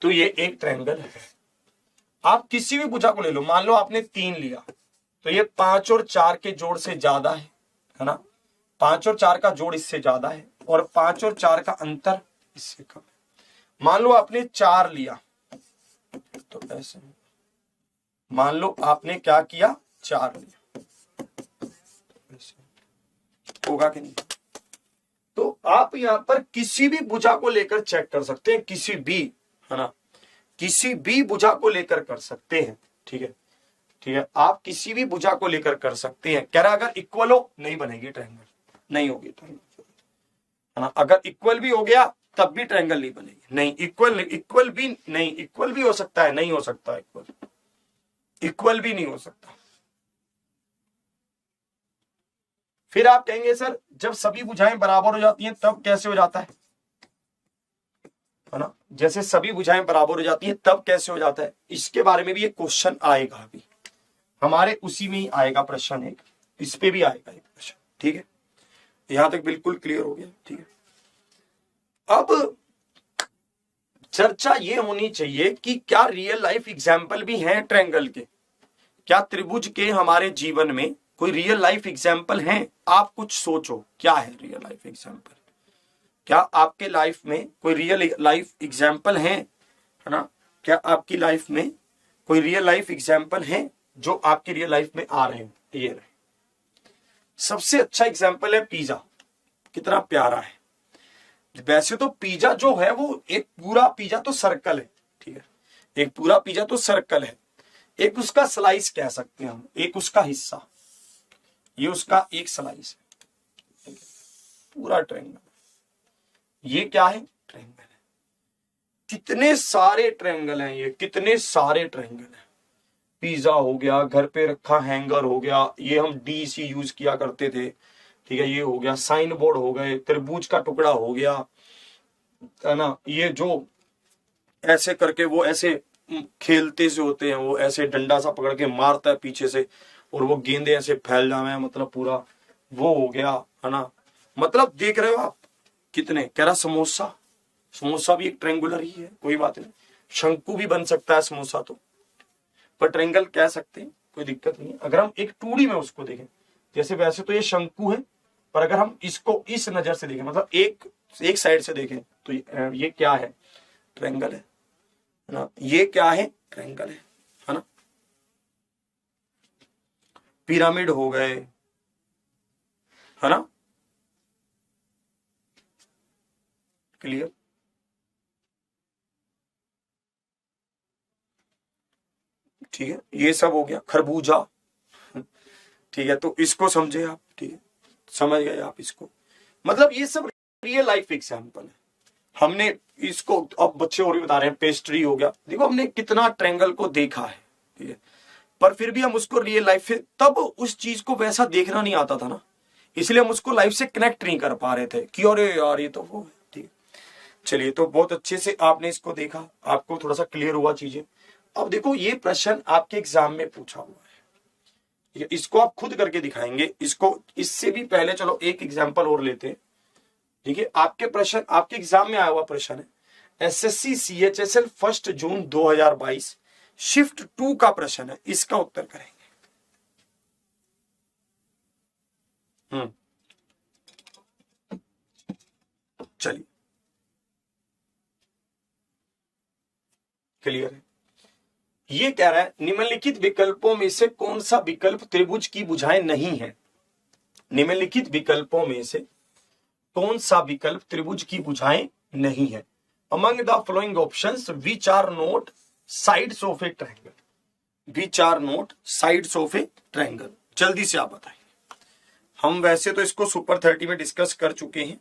तो ये एक ट्रायंगल है. आप किसी भी भुजा को ले लो, मान लो आपने 3 लिया, तो ये 5 और 4 के जोड़ से ज्यादा है ना. 5 और 4 का जोड़ इससे ज्यादा है और 5 और 4 का अंतर इससे कम है. मान लो आपने 4 लिया, तो ऐसे मान लो आपने क्या किया, 4 लिया, होगा कि नहीं. तो आप यहां पर किसी भी भुजा को लेकर चेक कर सकते हैं, किसी भी, है ना, किसी भी भुजा को लेकर कर सकते हैं. ठीक है, आप किसी भी भुजा को लेकर कर सकते हैं. कह रहा अगर इक्वल हो नहीं बनेगी ट्रायंगल, नहीं होगी ट्रायंगल, है ना. अगर इक्वल भी हो गया तब भी ट्रायंगल नहीं बनेगी. नहीं, इक्वल भी हो सकता है, नहीं हो सकता. इक्वल भी नहीं हो सकता. फिर आप कहेंगे सर जब सभी भुजाएं बराबर हो जाती हैं तब कैसे हो जाता है ना. जैसे सभी भुजाएं बराबर हो जाती हैं तब कैसे हो जाता है, इसके बारे में भी एक क्वेश्चन आएगा. अभी हमारे उसी में ही आएगा प्रश्न, एक इस पे भी आएगा एक प्रश्न. ठीक है, यहां तक बिल्कुल क्लियर हो गया. ठीक है, अब चर्चा ये होनी चाहिए कि क्या रियल लाइफ एग्जाम्पल भी हैं ट्रायंगल के, क्या त्रिभुज के हमारे जीवन में कोई रियल लाइफ एग्जाम्पल हैं. आप कुछ सोचो, क्या है रियल लाइफ एग्जाम्पल, क्या आपके लाइफ में कोई रियल लाइफ एग्जाम्पल है ना. क्या आपकी लाइफ में कोई रियल लाइफ एग्जाम्पल है जो आपकी रियल लाइफ में आ रहे हैं. ये रहे, सबसे अच्छा एग्जाम्पल है पिज्जा. कितना प्यारा है. वैसे तो पिज्जा जो है वो एक पूरा पिज्जा तो सर्कल है, ठीक है, एक पूरा पिज्जा तो सर्कल है, एक उसका स्लाइस कह सकते हैं हम, एक उसका हिस्सा, ये उसका एक स्लाइस है, पूरा ट्रायंगल, ये क्या है, ट्रायंगल है। कितने सारे ट्रायंगल हैं ये, कितने सारे ट्रायंगल हैं। पिज्जा हो गया, घर पे रखा हैंगर हो गया, ये हम डीसी यूज किया करते थे, ठीक है, ये हो गया, साइन बोर्ड हो गए, तरबूज का टुकड़ा हो गया, है ना, ये जो ऐसे करके वो ऐसे खेलते से होते हैं, वो ऐसे डंडा सा पकड़ के मारता है पीछे से और वो गेंदे ऐसे फैल जावे, मतलब पूरा वो हो गया, है ना। मतलब देख रहे हो आप कितने, कह रहा समोसा, समोसा भी एक ट्रायंगुलर ही है, कोई बात नहीं, शंकु भी बन सकता है समोसा तो, पर ट्रायंगल कह सकते हैं, कोई दिक्कत नहीं है। अगर हम एक 2D में उसको देखें, जैसे वैसे तो ये शंकु है, पर अगर हम इसको इस नजर से देखें, मतलब एक साइड से देखें, तो ये क्या है, ट्रायंगल है ना, ये क्या है, ट्रायंगल है ना। पिरामिड हो गए, है ना, क्लियर। ठीक है, ये सब हो गया, खरबूजा, ठीक है, तो इसको समझे आप, ठीक है, समझ गए आप इसको, मतलब ये सब रियल लाइफ एग्जाम्पल है। हमने इसको, अब बच्चे और भी बता रहे हैं, पेस्ट्री हो गया, देखो हमने कितना ट्रायंगल को देखा है, ठीक है, पर फिर भी हम उसको रियल लाइफ से, तब उस चीज को वैसा देखना नहीं आता था ना, इसलिए हम उसको लाइफ से कनेक्ट नहीं कर पा रहे थे कि अरे यार ये तो वो है, ठीक है। चलिए, तो बहुत अच्छे से आपने इसको देखा, आपको थोड़ा सा क्लियर हुआ चीजें। अब देखो ये प्रश्न आपके एग्जाम में पूछा हुआ है, इसको आप खुद करके दिखाएंगे, इसको इससे भी पहले चलो एक एग्जाम्पल और लेते हैं, ठीक है। आपके प्रश्न, आपके एग्जाम में आया हुआ प्रश्न है, एसएससी सीएचएसएल 1 जून 2022 शिफ्ट 2 का प्रश्न है, इसका उत्तर करेंगे। चलिए, क्लियर है। ये कह रहा है निम्नलिखित विकल्पों में से कौन सा विकल्प त्रिभुज की भुजाएं नहीं है, निम्नलिखित विकल्पों में से कौन सा विकल्प त्रिभुज की भुजाएं नहीं है। Among the following options which are not sides of a triangle, which are not sides of a triangle, जल्दी से आप बताइए। हम वैसे तो इसको सुपर 30 में डिस्कस कर चुके हैं,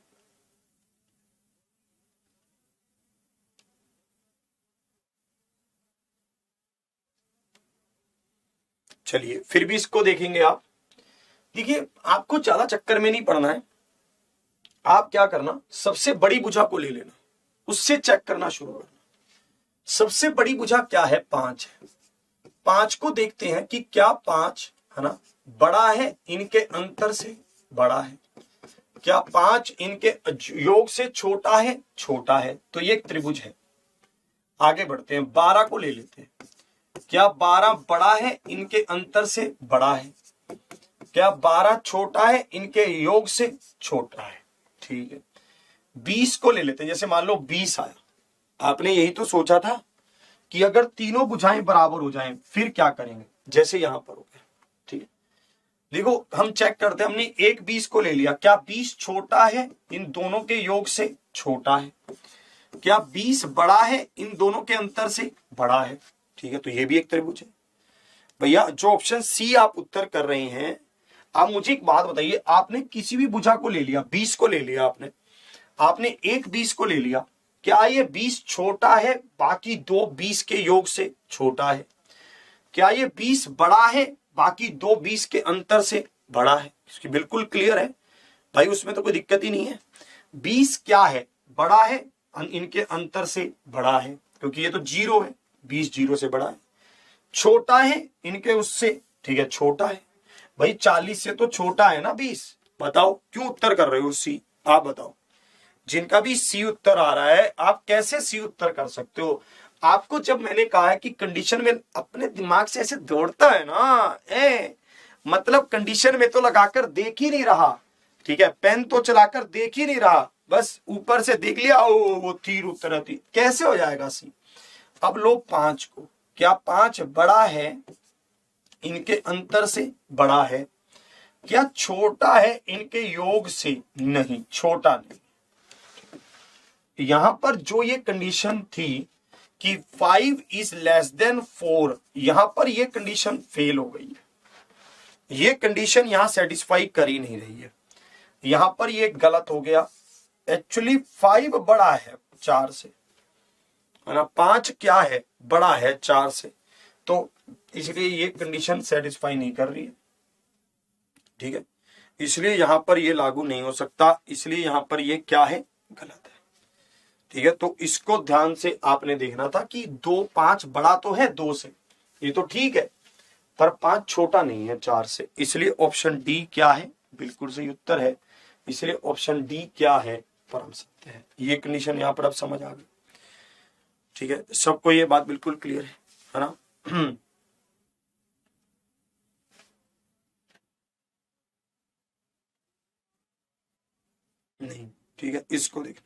चलिए फिर भी इसको देखेंगे आप। देखिए, आपको ज्यादा चक्कर में नहीं पड़ना है, आप क्या करना, सबसे बड़ी भुजा को ले लेना, उससे चेक करना शुरू करना। सबसे बड़ी भुजा क्या है, 5 है, 5 को देखते हैं कि क्या 5, है ना, बड़ा है इनके अंतर से, बड़ा है, क्या 5 इनके योग से छोटा है, छोटा है, तो ये एक त्रिभुज है। आगे बढ़ते हैं, 12 को ले लेते हैं, क्या 12 बड़ा है इनके अंतर से, बड़ा है, क्या 12 छोटा है इनके योग से, छोटा है, ठीक है। 20 को ले लेते हैं, जैसे मान लो 20 आया, आपने यही तो सोचा था कि अगर तीनों भुजाएं बराबर हो जाएं फिर क्या करेंगे, जैसे यहां पर हो गया, ठीक है। देखो हम चेक करते हैं, हमने एक 20 को ले लिया, क्या 20 छोटा है इन दोनों के योग से, छोटा है, क्या 20 बड़ा है इन दोनों के अंतर से, बड़ा है, ठीक है, तो ये भी एक त्रिभुज है। भैया जो ऑप्शन सी आप उत्तर कर रहे हैं, आप मुझे एक बात बताइए, आपने किसी भी भुजा को ले लिया, 20 को ले लिया आपने एक 20 को ले लिया, क्या ये 20 छोटा है बाकी दो 20 के योग से, छोटा है, क्या ये 20 बड़ा है बाकी दो 20 के अंतर से, बड़ा है, इसकी बिल्कुल क्लियर है भाई, उसमें तो कोई दिक्कत ही नहीं है। 20 क्या है, बड़ा है, इनके अंतर से बड़ा है, क्योंकि ये तो 0 है, 20 0 से बड़ा है, छोटा है इनके उससे, ठीक है, छोटा है भाई, 40 से तो छोटा है ना 20, बताओ क्यों उत्तर कर रहे हो सी, आप बताओ। जिनका भी सी उत्तर आ रहा है, आप कैसे सी उत्तर कर सकते हो। आपको जब मैंने कहा है कि कंडीशन में अपने दिमाग से ऐसे दौड़ता है ना, मतलब कंडीशन में तो लगाकर देख ही नहीं रहा, ठीक है, पेन तो चलाकर देख ही नहीं रहा, बस ऊपर से देख लिया, ओ वो तीर उत्तर थी, कैसे हो जाएगा सी। अब लो 5 को, क्या 5 बड़ा है इनके अंतर से, बड़ा है, क्या छोटा है इनके योग से, नहीं, छोटा नहीं, यहां पर जो ये कंडीशन थी कि 5 इज लेस देन 4, यहां पर ये कंडीशन फेल हो गई है। ये कंडीशन यहां सेटिस्फाई कर ही नहीं रही है, यहां पर ये गलत हो गया। एक्चुअली 5 बड़ा है 4 से, है ना, 5 क्या है, बड़ा है 4 से, तो इसलिए ये कंडीशन सेटिस्फाई नहीं कर रही है। ठीक है, इसलिए यहां पर ये लागू नहीं हो सकता, इसलिए यहां पर ये क्या है, गलत है। ठीक है, तो इसको ध्यान से आपने देखना था कि 2 5 बड़ा तो है 2 से, ये तो ठीक है, पर 5 छोटा नहीं है 4 से, इसलिए ऑप्शन डी क्या है, बिल्कुल सही उत्तर है। इसलिए ऑप्शन डी क्या है, परम सत्य है। ये कंडीशन यहां पर अब समझ आ गई। ठीक है, सबको ये बात बिल्कुल क्लियर है ना? नहीं, ठीक है, इसको देखना,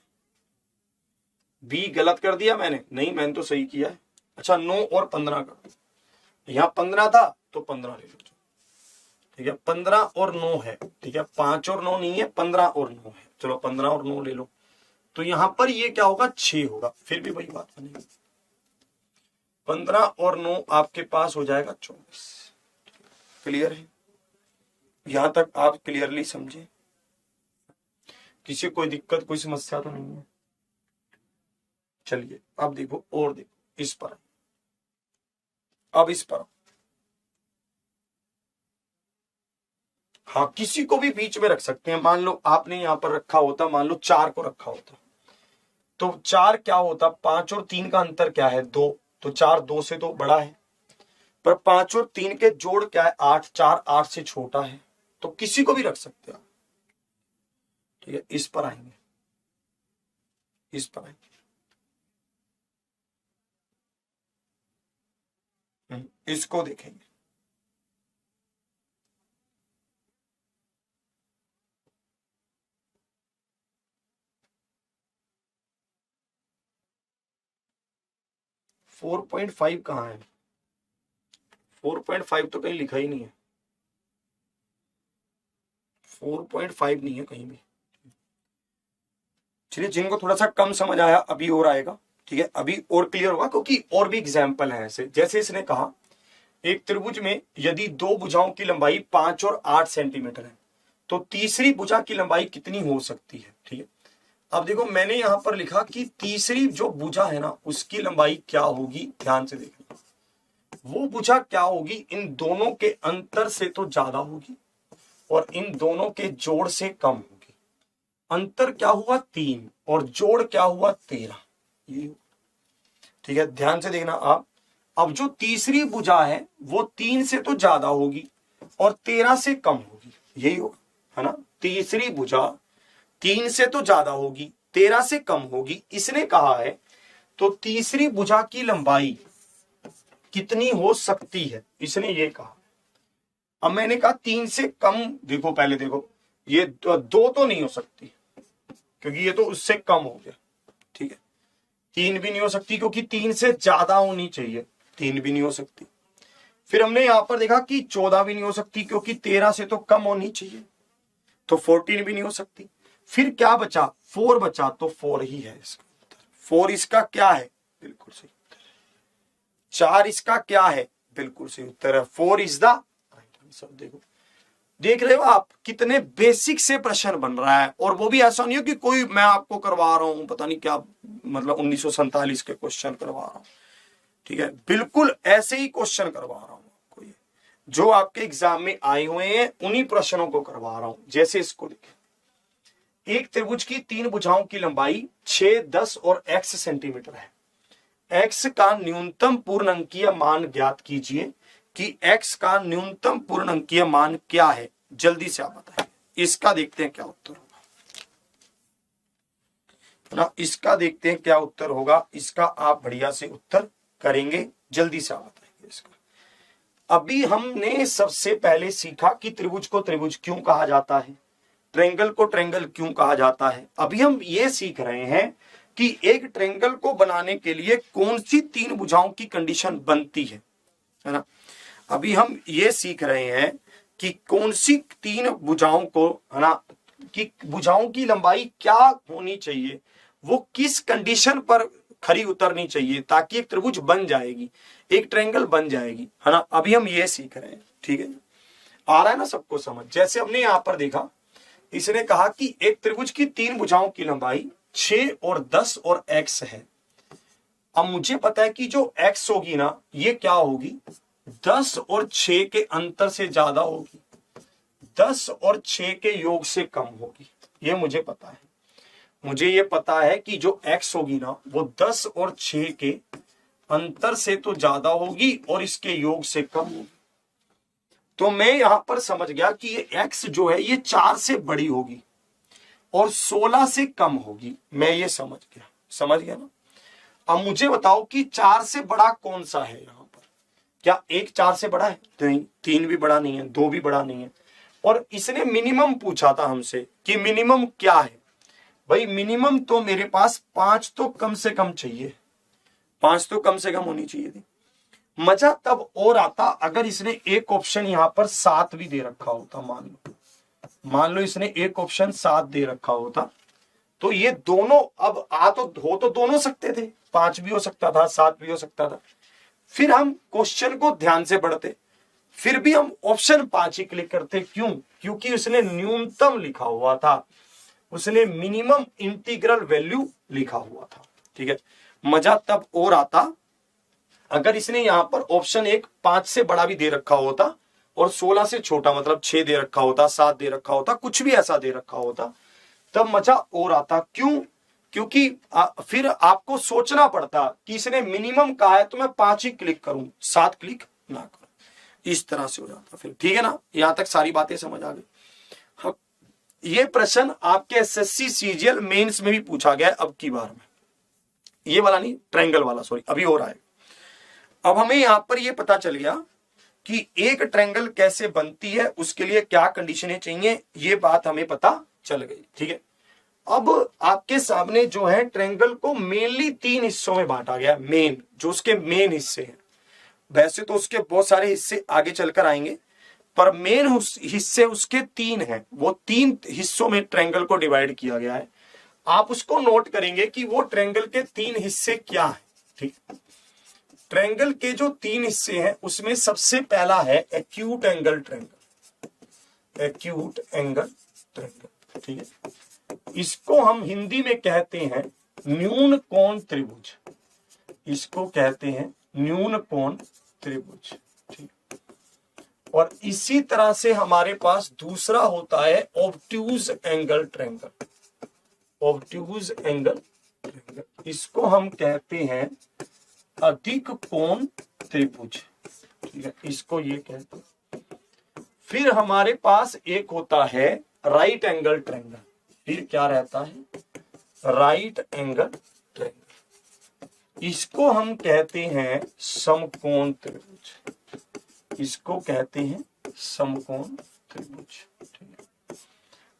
बी गलत कर दिया मैंने, नहीं मैंने तो सही किया है। अच्छा, 9 और 15 कर दो, यहां 15 था तो 15 ले लो। ठीक है, 15 और 9 है, ठीक है, 5 और 9 नहीं है, 15 और 9 है, चलो 15 और 9 ले लो, तो यहां पर ये क्या होगा, 6 होगा, फिर भी वही बात बनेगी, 15 और 9 आपके पास हो जाएगा 24। क्लियर है, यहां तक आप क्लियरली समझे? किसी कोई दिक्कत, कोई समस्या तो नहीं है? चलिए अब देखो, और देखो इस पर, अब इस पर, हाँ किसी को भी बीच में रख सकते हैं। मान लो आपने यहां पर रखा होता, मान लो 4 को रखा होता, तो 4 क्या होता, 5 और 3 का अंतर क्या है, 2, तो 4 2 से तो बड़ा है, पर 5 और 3 के जोड़ क्या है, 8, 4 8 से छोटा है, तो किसी को भी रख सकते हैं। ठीक है, इस पर आएंगे, इस पर आएंगे, इसको देखेंगे। फोर 4.5 कहाँ है, 4.5 तो कहीं लिखा ही नहीं है, 4.5 नहीं है कहीं भी। चलिए, जिनको थोड़ा सा कम समझ आया अभी और आएगा। ठीक है, अभी और क्लियर होगा, क्योंकि और भी एग्जाम्पल है ऐसे। जैसे इसने कहा एक त्रिभुज में यदि 2 भुजाओं की लंबाई 5 और 8 सेंटीमीटर है, तो तीसरी भुजा की लंबाई कितनी हो सकती है। ठीक है, अब देखो मैंने यहां पर लिखा कि तीसरी जो भुजा है ना, उसकी लंबाई क्या होगी, ध्यान से देखना, वो भुजा क्या होगी, इन दोनों के अंतर से तो ज्यादा होगी और इन दोनों के जोड़ से कम होगी। अंतर क्या हुआ, 3, और जोड़ क्या हुआ, 13। ये, ठीक है, ध्यान से देखना आप। अब जो तीसरी भुजा है वो 3 से तो ज्यादा होगी और 13 से कम होगी, यही होगा, है ना। तीसरी भुजा 3 से तो ज्यादा होगी, 13 से कम होगी, इसने कहा है। तो तीसरी भुजा की लंबाई कितनी हो सकती है, इसने ये कहा। अब मैंने कहा 3 से कम, देखो पहले देखो, ये 2 तो नहीं हो सकती, क्योंकि ये तो उससे कम हो गया। ठीक है, 3 भी नहीं हो सकती, क्योंकि 3 से ज्यादा होनी चाहिए, 3 भी नहीं हो सकती। फिर हमने यहां पर देखा कि 14 भी नहीं हो सकती, क्योंकि 13 से तो कम होनी चाहिए, तो 14 भी नहीं हो सकती। फिर क्या बचा, 4 बचा, तो 4 ही है इसका उत्तर। 4 इसका क्या है, बिल्कुल सही उत्तर है। 4 इसका क्या है, बिल्कुल सही उत्तर है। 4 इज द राइट आंसर। देखो, देख रहे हो आप कितने बेसिक से प्रश्न बन रहा है, और वो भी ऐसा नहीं हो कि कोई मैं आपको करवा रहा हूं पता नहीं क्या, मतलब 1947 के क्वेश्चन करवा रहा हूं। ठीक है, बिल्कुल ऐसे ही क्वेश्चन करवा रहा हूं आपको, ये जो आपके एग्जाम में आए हुए हैं उन्हीं प्रश्नों को करवा रहा हूं। जैसे इसको देखें, एक त्रिभुज की 3 भुजाओं की लंबाई 6, 10 और x सेंटीमीटर है। x का न्यूनतम पूर्ण अंकीय मान ज्ञात कीजिए कि x का न्यूनतम पूर्ण अंकीय मान क्या है, जल्दी से आप बताएं। इसका देखते हैं क्या उत्तर होगा ना, इसका देखते हैं क्या उत्तर होगा। इसका आप बढ़िया से उत्तर करेंगे, जल्दी से आप बताएंगे इसका। अभी हमने सबसे पहले सीखा कि त्रिभुज को त्रिभुज क्यों कहा जाता है, ट्रायंगल को ट्रायंगल क्यों कहा जाता है। अभी हम ये सीख रहे हैं कि एक ट्रायंगल को बनाने के लिए कौन सी 3 भुजाओं की कंडीशन बनती है ना। अभी हम ये सीख रहे हैं कि कौन सी 3 भुजाओं को, है ना, कि भुजाओं की लंबाई क्या होनी चाहिए वो किस कंडीशन पर खरी उतरनी चाहिए ताकि एक त्रिभुज बन जाएगी, एक ट्रायंगल बन जाएगी, है ना। अभी हम ये सीख रहे हैं, ठीक है। आ रहा है ना सबको समझ। जैसे हमने यहां पर देखा, इसने कहा कि एक त्रिभुज की 3 भुजाओं की लंबाई 6 और 10 और x है। अब मुझे पता है कि जो x होगी ना, ये क्या होगी, 10 और 6 के अंतर से ज्यादा होगी, 10 और 6 के योग से कम होगी। ये मुझे पता है। मुझे ये पता है कि जो x होगी ना, वो 10 और 6 के अंतर से तो ज्यादा होगी और इसके योग से कम होगी। तो मैं यहां पर समझ गया कि ये x जो है ये 4 से बड़ी होगी और 16 से कम होगी। मैं ये समझ गया ना। अब मुझे बताओ कि 4 से बड़ा कौन सा है यहां पर। क्या 1 4 से बड़ा है? नहीं, 3 भी बड़ा नहीं है, 2 भी बड़ा नहीं है। और इसने मिनिमम पूछा था हमसे कि मिनिमम क्या है। भाई मिनिमम तो मेरे पास 5 तो कम से कम चाहिए, 5 तो कम से कम होनी चाहिए थी। मजा तब और आता अगर इसने एक ऑप्शन यहां पर 7 भी दे रखा होता। मान लो इसने एक ऑप्शन 7 दे रखा होता, तो ये दोनों अब हो तो दोनों सकते थे, 5 भी हो सकता था, 7 भी हो सकता था। फिर हम क्वेश्चन को ध्यान से पढ़ते, फिर भी हम ऑप्शन 5 ही क्लिक करते। क्यों? क्योंकि उसने न्यूनतम लिखा हुआ था, उसने मिनिमम इंटीग्रल वैल्यू लिखा हुआ था, ठीक है। मजा तब और आता अगर इसने यहां पर ऑप्शन 1 5 से बड़ा भी दे रखा होता और 16 से छोटा मतलब 6 दे रखा होता, 7 दे रखा होता, कुछ भी ऐसा दे रखा होता, तब मजा और आता। क्यों? क्योंकि फिर आपको सोचना पड़ता कि इसने मिनिमम कहा है तो मैं 5 ही क्लिक करूं, 7 क्लिक ना करूं। इस तरह से हो जाता फिर, ठीक है ना। यहां तक सारी बातें समझ आ गई। हाँ, ये प्रश्न आपके एसएससी सीजीएल मेंस में भी पूछा गया अब की बार में। ये वाला नहीं, ट्रायंगल वाला, सॉरी, अभी और आएगा। अब हमें यहां पर यह पता चल गया कि एक ट्रायंगल कैसे बनती है, उसके लिए क्या कंडीशनें चाहिए, ये बात हमें पता चल गई, ठीक है। अब आपके सामने जो है ट्रायंगल को मेनली 3 हिस्सों में बांटा गया। मेन जो उसके मेन हिस्से हैं, वैसे तो उसके बहुत सारे हिस्से आगे चलकर आएंगे, पर मेन हिस्से उसके 3 हैं। वो 3 हिस्सों में ट्रायंगल को डिवाइड किया गया है। आप उसको नोट करेंगे कि वो ट्रायंगल के 3 हिस्से क्या है, ठीक। ट्रायंगल के जो 3 हिस्से हैं उसमें सबसे पहला है acute angle triangle. Acute angle triangle, ठीक है। इसको हम हिंदी में कहते हैं न्यून कोण त्रिभुज। इसको कहते हैं न्यून कोण त्रिभुज, ठीक। और इसी तरह से हमारे पास दूसरा होता है obtuse angle triangle. Obtuse angle triangle, इसको हम कहते हैं अधिक कोण त्रिभुज, ठीक है। इसको ये कहते हैं। फिर हमारे पास एक होता है राइट एंगल ट्रायंगल। फिर क्या रहता है? Right angle triangle. इसको हम कहते हैं समकोण त्रिभुज। इसको कहते हैं समकोण त्रिभुज, ठीक है।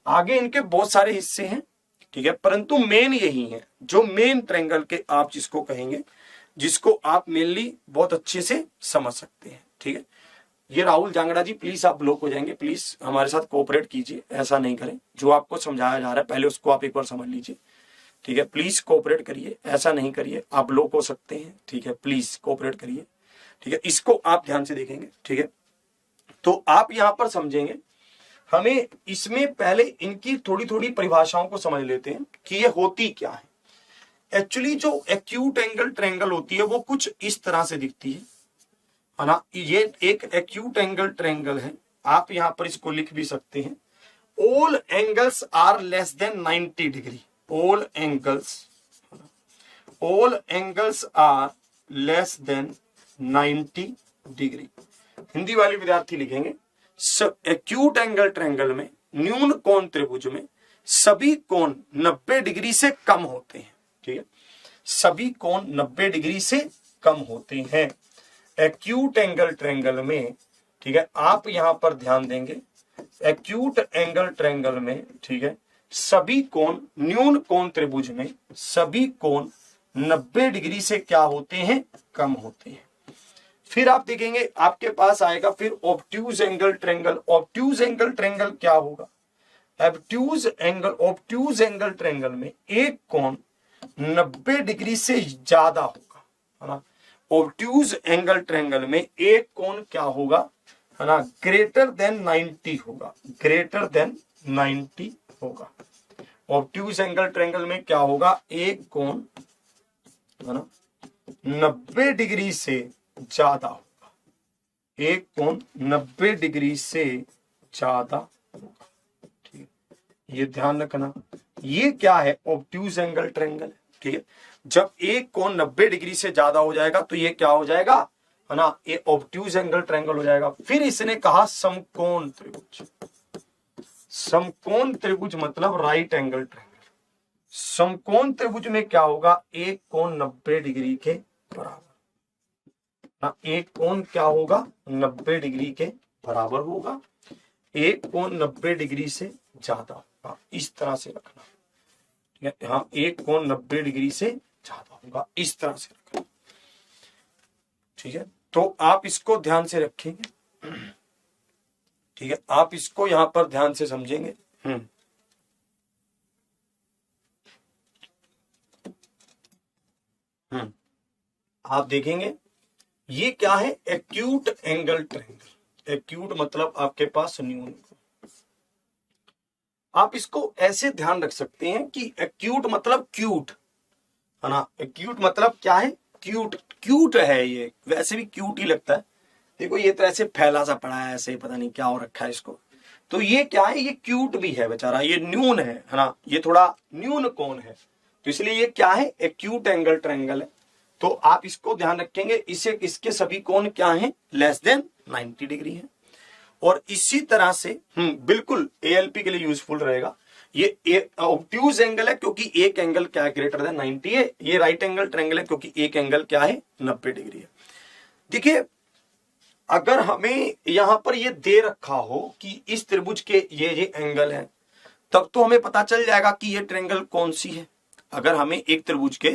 आगे इनके बहुत सारे हिस्से हैं, ठीक है, परंतु मेन यही है जो मेन ट्रायंगल के आप जिसको कहेंगे, जिसको आप मेनली बहुत अच्छे से समझ सकते हैं, ठीक है। ये राहुल जांगड़ा जी, प्लीज आप ब्लॉक हो जाएंगे, प्लीज हमारे साथ कोऑपरेट कीजिए, ऐसा नहीं करें। जो आपको समझाया जा रहा है पहले उसको आप एक बार समझ लीजिए, ठीक है। प्लीज कोऑपरेट करिए, ऐसा नहीं करिए, आप ब्लॉक हो सकते हैं, ठीक है। प्लीज कोऑपरेट करिए, ठीक है। इसको आप ध्यान से देखेंगे, ठीक है। तो आप यहां पर समझेंगे, हमें इसमें पहले इनकी थोड़ी थोड़ी परिभाषाओं को समझ लेते हैं कि ये होती क्या है। एक्चुअली जो एक्यूट एंगल ट्रायंगल होती है वो कुछ इस तरह से दिखती है ना। ये एक एक्यूट एंगल ट्रायंगल है। आप यहां पर इसको लिख भी सकते हैं, all angles are less than 90 degree. All angles are less than 90 degree. Hindi वाले विद्यार्थी लिखेंगे, एक्यूट एंगल ट्रायंगल में, न्यून कोण त्रिभुज में सभी कोण 90 डिग्री से कम होते हैं, ठीक है। सभी कोण 90 डिग्री से कम होते हैं एक्यूट एंगल ट्रायंगल में, ठीक है। आप यहां पर ध्यान देंगे, एक्यूट एंगल ट्रायंगल में, ठीक है, सभी कोण न्यून कोण त्रिभुज में सभी कोण 90 डिग्री से क्या होते हैं? कम होते हैं। फिर आप देखेंगे आपके पास आएगा फिर obtuse angle triangle. Obtuse angle triangle क्या होगा? ऑब्ट्यूज एंगल ट्रायंगल में एक कोण 90 डिग्री से ज्यादा होगा, है ना। ऑब्ट्यूज एंगल ट्रायंगल में एक कोण क्या होगा, है ना, ग्रेटर देन 90 होगा, ग्रेटर देन 90 होगा। ऑब्ट्यूज एंगल ट्रायंगल में क्या होगा, एक कोण, है ना, 90 डिग्री से ज्यादा होगा, एक कोण 90 डिग्री से ज्यादा होगा। ठीक है, ये ध्यान रखना। ये क्या है, ऑब्ट्यूज एंगल ट्रायंगल। ठीक है, जब एक कोण 90 डिग्री से ज्यादा हो जाएगा तो ये क्या हो जाएगा, है ना, ये ऑब्ट्यूज एंगल ट्रायंगल हो जाएगा। फिर इसने कहा समकोण त्रिभुज। समकोण त्रिभुज मतलब राइट एंगल ट्रायंगल। समकोण त्रिभुज में क्या होगा, एक कोण 90 डिग्री के बराबर, एक कोण क्या होगा, 90 डिग्री के बराबर होगा, एक कोण 90 डिग्री से ज्यादा होगा। इस तरह से रखना, ठीक है। हाँ, एक कोण 90 डिग्री से ज्यादा होगा, इस तरह से रखना। ठीक है, तो आप इसको ध्यान से रखेंगे। ठीक है, आप इसको यहां पर ध्यान से समझेंगे। आप देखेंगे ये क्या है, एक्यूट एंगल ट्रायंगल। एक्यूट मतलब आपके पास न्यून। आप इसको ऐसे ध्यान रख सकते हैं कि एक्यूट मतलब क्यूट, है ना। एक्यूट मतलब क्या है, क्यूट, क्यूट है ये, वैसे भी क्यूट ही लगता है। देखो ये तो ऐसे फैला सा पड़ा है, ऐसे पता नहीं क्या हो रखा है इसको। तो ये क्या है, ये क्यूट भी है बेचारा, ये न्यून है ना, ये थोड़ा न्यून कोण है, तो इसलिए ये क्या है, एक्यूट एंगल ट्रायंगल है। तो आप इसको ध्यान रखेंगे, इसे इसके सभी कोण क्या है, लेस देन 90 डिग्री है। और इसी तरह से बिल्कुल एएलपी के लिए यूजफुल रहेगा। ये ऑब्ट्यूज एंगल है क्योंकि एक एंगल क्या है, ग्रेटर देन 90 है। ये राइट एंगल ट्रायंगल है क्योंकि एक एंगल क्या है, 90 डिग्री है। देखिए, अगर हमें यहां पर ये दे रखा हो कि इस त्रिभुज के ये एंगल है, तब तो हमें पता चल जाएगा कि ये ट्रायंगल कौन सी है। अगर हमें एक त्रिभुज के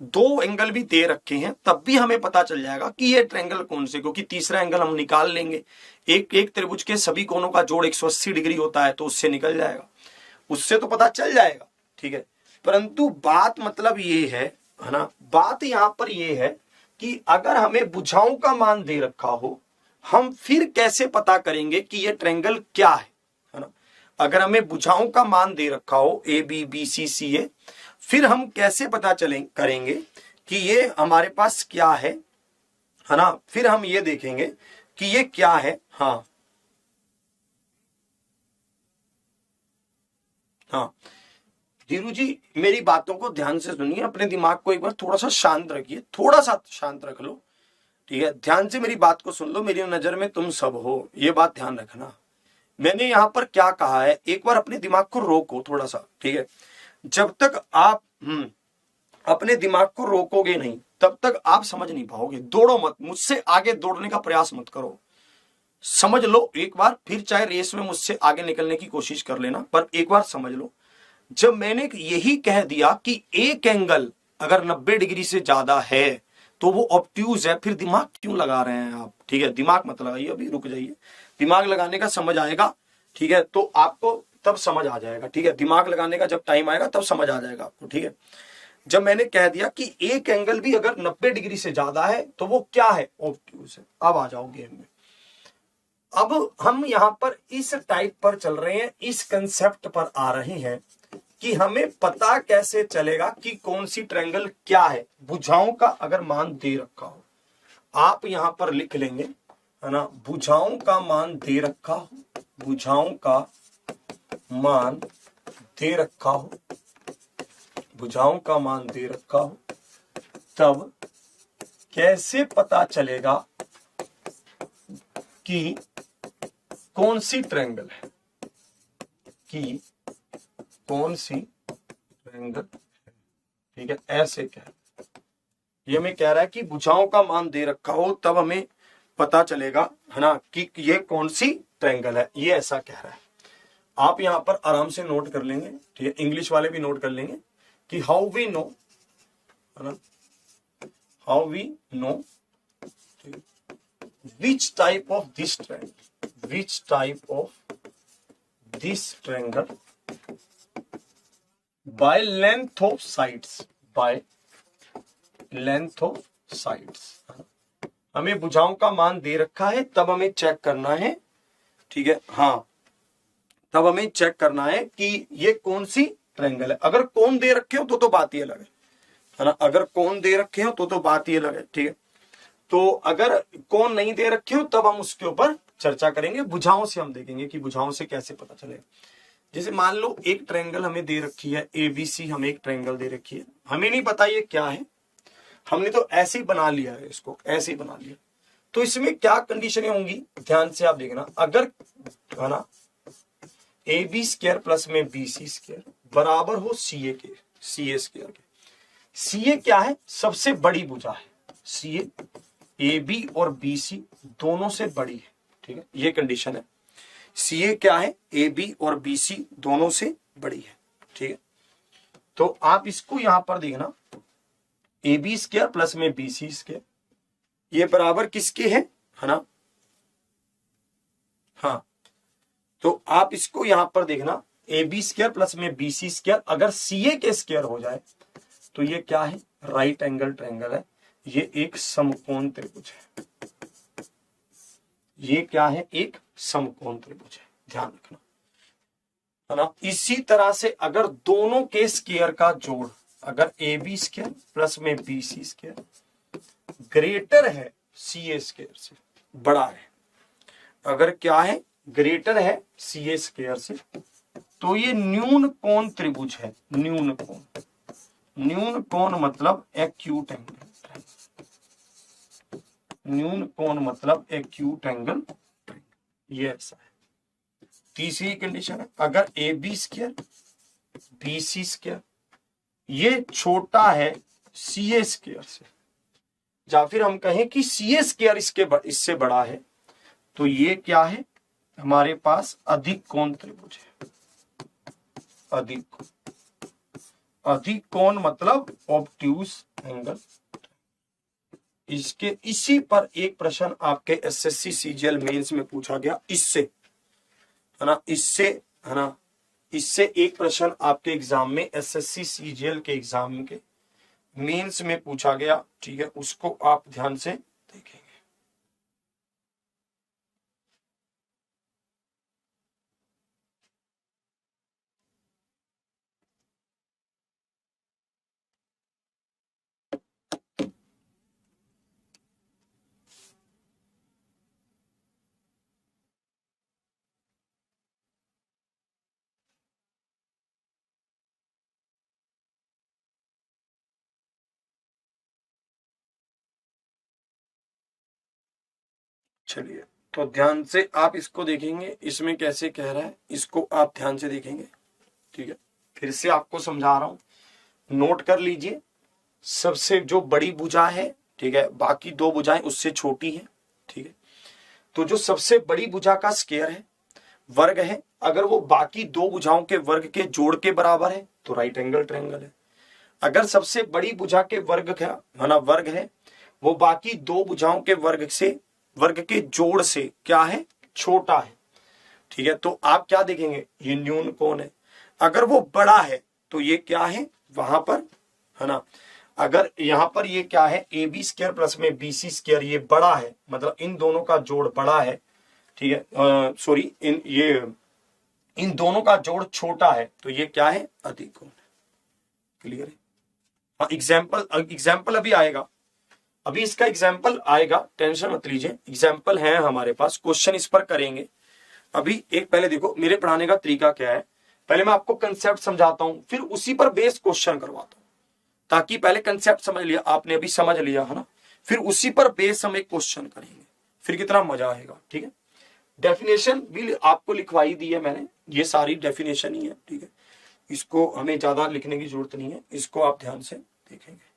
दो एंगल भी दे रखे हैं तब भी हमें पता चल जाएगा कि ये ट्रायंगल कौन से, क्योंकि तीसरा एंगल हम निकाल लेंगे। एक त्रिभुज के सभी कोणों का जोड़ 180 डिग्री होता है, तो उससे निकल जाएगा, उससे तो पता चल जाएगा। ठीक है, परंतु बात मतलब ये है ना, बात यहां पर ये है कि अगर हमें भुजाओं का मान दे रखा हो, हम फिर कैसे पता करेंगे कि ये ट्रायंगल क्या है ना। अगर हमें भुजाओं का मान दे रखा हो ए बी बी सी सी ए, फिर हम कैसे पता करेंगे कि ये हमारे पास क्या है ना। फिर हम ये देखेंगे कि ये क्या है। हाँ हाँ, धीरू जी मेरी बातों को ध्यान से सुनिए, अपने दिमाग को एक बार थोड़ा सा शांत रखिए, थोड़ा सा शांत रख लो। ठीक है, ध्यान से मेरी बात को सुन लो, मेरी नजर में तुम सब हो, ये बात ध्यान रखना। मैंने यहां पर क्या कहा है, एक बार अपने दिमाग को रोको थोड़ा सा। ठीक है, जब तक आप अपने दिमाग को रोकोगे नहीं तब तक आप समझ नहीं पाओगे। दौड़ो मत, मुझसे आगे दौड़ने का प्रयास मत करो, समझ लो एक बार, फिर चाहे रेस में मुझसे आगे निकलने की कोशिश कर लेना, पर एक बार समझ लो। जब मैंने यही कह दिया कि एक एंगल अगर 90 डिग्री से ज्यादा है तो वो ऑब्ट्यूज है, फिर दिमाग क्यों लगा रहे हैं आप। ठीक है, दिमाग मत लगाइए, अभी रुक जाइए, दिमाग लगाने का समझ आएगा। ठीक है, तो आपको तब समझ आ जाएगा। ठीक है, दिमाग लगाने का जब टाइम आएगा तब समझ आ जाएगा आपको। ठीक है, जब मैंने कह दिया कि एक एंगल भी अगर 90 डिग्री से ज्यादा है तो वो क्या है, ऑब्ट्यूज है। अब आ जाओ गेम में। अब हम यहां पर इस टाइप पर चल रहे हैं, इस कंसेप्ट पर आ रहे हैं कि हमें पता कैसे चलेगा कि कौन सी ट्रायंगल क्या है। भुजाओं का अगर मान दे रखा हो, आप यहां पर लिख लेंगे, है ना, भुजाओं का मान दे रखा हो, भुजाओं का मान दे रखा हो, भुजाओं का मान दे रखा हो, तब कैसे पता चलेगा कि कौन सी ट्रायंगल है, कि कौन सी ट्रायंगल है। ठीक है, ऐसे क्या है, ये हमें कह रहा है कि भुजाओं का मान दे रखा हो तब हमें पता चलेगा, है ना, कि ये कौन सी ट्रायंगल है, ये ऐसा कह रहा है। आप यहां पर आराम से नोट कर लेंगे। ठीक है, इंग्लिश वाले भी नोट कर लेंगे कि हाउ वी नो, है ना, how we know which type of this triangle, which type of this triangle by length of sides, by length of sides. हमें भुजाओं का मान दे रखा है, तब हमें चेक करना है, ठीक है, हाँ, तब हमें चेक करना है कि ये कौन सी ट्रायंगल है। अगर कोण दे रखे हो तो बात ही अलग है ना, अगर कोण दे रखे हो तो बात ही अलग है, ठीक है। तो अगर कोण नहीं दे रखे हो तब हम उसके ऊपर चर्चा करेंगे, भुजाओं से हम देखेंगे कि भुजाओं से कैसे पता चलेगा। जैसे मान लो एक ट्रायंगल हमें दे रखी है एबीसी, हमें एक ट्रायंगल दे रखी है, हमें नहीं पता ये क्या है, हमने तो ऐसे ही बना लिया है, इसको ऐसे ही बना लिया। तो इसमें क्या कंडीशनें होंगी, ध्यान से आप देखना। अगर है ना ए बी स्क्वायर प्लस में बी सी स्क्वायर बराबर हो सी ए के, सी ए स्क्वायर के। सी ए क्या है, सबसे बड़ी भुजा है, सी ए बी और बी सी दोनों से बड़ी है, ठीक है, ये कंडीशन है। सी ए क्या है, ए बी और बी सी दोनों से बड़ी है, ठीक है। तो आप इसको यहां पर देखना, ए बी स्क्वायर प्लस में बी सी स्क्वायर, ये बराबर किसके है ना, हाँ, तो आप इसको यहां पर देखना, ए बी स्क्वायर प्लस में बी सी स्क्वायर अगर सी ए के स्क्वायर हो जाए तो ये क्या है, राइट एंगल ट्रायंगल है, ये एक समकोण त्रिभुज है, ये क्या है, एक समकोण त्रिभुज है, ध्यान रखना, है ना। इसी तरह से अगर दोनों के स्क्वायर का जोड़, अगर ए बी स्क्वायर प्लस में बी सी स्क्वायर ग्रेटर है सी ए स्क्वायर से, बड़ा है, अगर क्या है, ग्रेटर है सी ए स्क्वायर से, तो ये न्यून कोण त्रिभुज है, न्यून कोण, न्यून कोण मतलब एक्यूट एंगल, न्यून कोण मतलब एक्यूट एंगल, ये ऐसा है। तीसरी कंडीशन है, अगर A B square B C square ये छोटा है सी ए स्क्वायर से, या फिर हम कहें कि सी ए स्क्वायर इससे बड़ा है, तो ये क्या है, हमारे पास अधिक कोण त्रिभुज है, अधिक कोण मतलब ऑब्ट्यूज एंगल। इसके इसी पर एक प्रश्न आपके एसएससी सीजीएल मेंस में पूछा गया, इससे है ना, इससे है ना, इससे एक प्रश्न आपके एग्जाम में एसएससी सीजीएल के एग्जाम के मेंस में पूछा गया, ठीक है, उसको आप ध्यान से देखेंगे। चलिए, तो ध्यान से आप इसको देखेंगे, इसमें कैसे कह रहा है, इसको आप ध्यान से देखेंगे, ठीक है। फिर से आपको समझा रहा हूं, नोट कर लीजिए। सबसे जो बड़ी भुजा है, ठीक है, बाकी दो भुजाएं उससे छोटी हैं, ठीक है। तो जो सबसे बड़ी भुजा का स्क्वायर है, वर्ग है, अगर वो बाकी दो भुजाओं के वर्ग के जोड़ के बराबर है तो राइट एंगल ट्रायंगल है। अगर सबसे बड़ी भुजा के वर्ग का माना वर्ग है, वो बाकी दो भुजाओं के वर्ग के जोड़ से क्या है, छोटा है, ठीक है। तो आप क्या देखेंगे, ये न्यून कोण है। अगर वो बड़ा है तो ये क्या है, वहां पर है ना, अगर यहां पर ये क्या है, ए बी स्क्वायर प्लस में बी सी स्क्वायर ये बड़ा है, मतलब इन दोनों का जोड़ बड़ा है, ठीक है, सॉरी, इन दोनों का जोड़ छोटा है, तो ये क्या है, अधिक कोण है। क्लियर है। हाँ, एग्जाम्पल अभी आएगा, अभी इसका एग्जाम्पल आएगा, टेंशन मत लीजिए, एग्जाम्पल है हमारे पास, क्वेश्चन इस पर करेंगे। अभी एक पहले देखो मेरे पढ़ाने का तरीका क्या है, पहले मैं आपको कंसेप्ट समझाता हूं, फिर उसी पर बेस क्वेश्चन करवाता हूं, ताकि पहले कंसेप्ट समझ लिया आपने, अभी समझ लिया है ना, फिर उसी पर बेस हम एक क्वेश्चन करेंगे, फिर कितना मजा आएगा, ठीक है। डेफिनेशन भी आपको लिखवाई दी है मैंने, ये सारी डेफिनेशन ही है, ठीक है, इसको हमें ज्यादा लिखने की जरूरत नहीं है, इसको आप ध्यान से देखेंगे।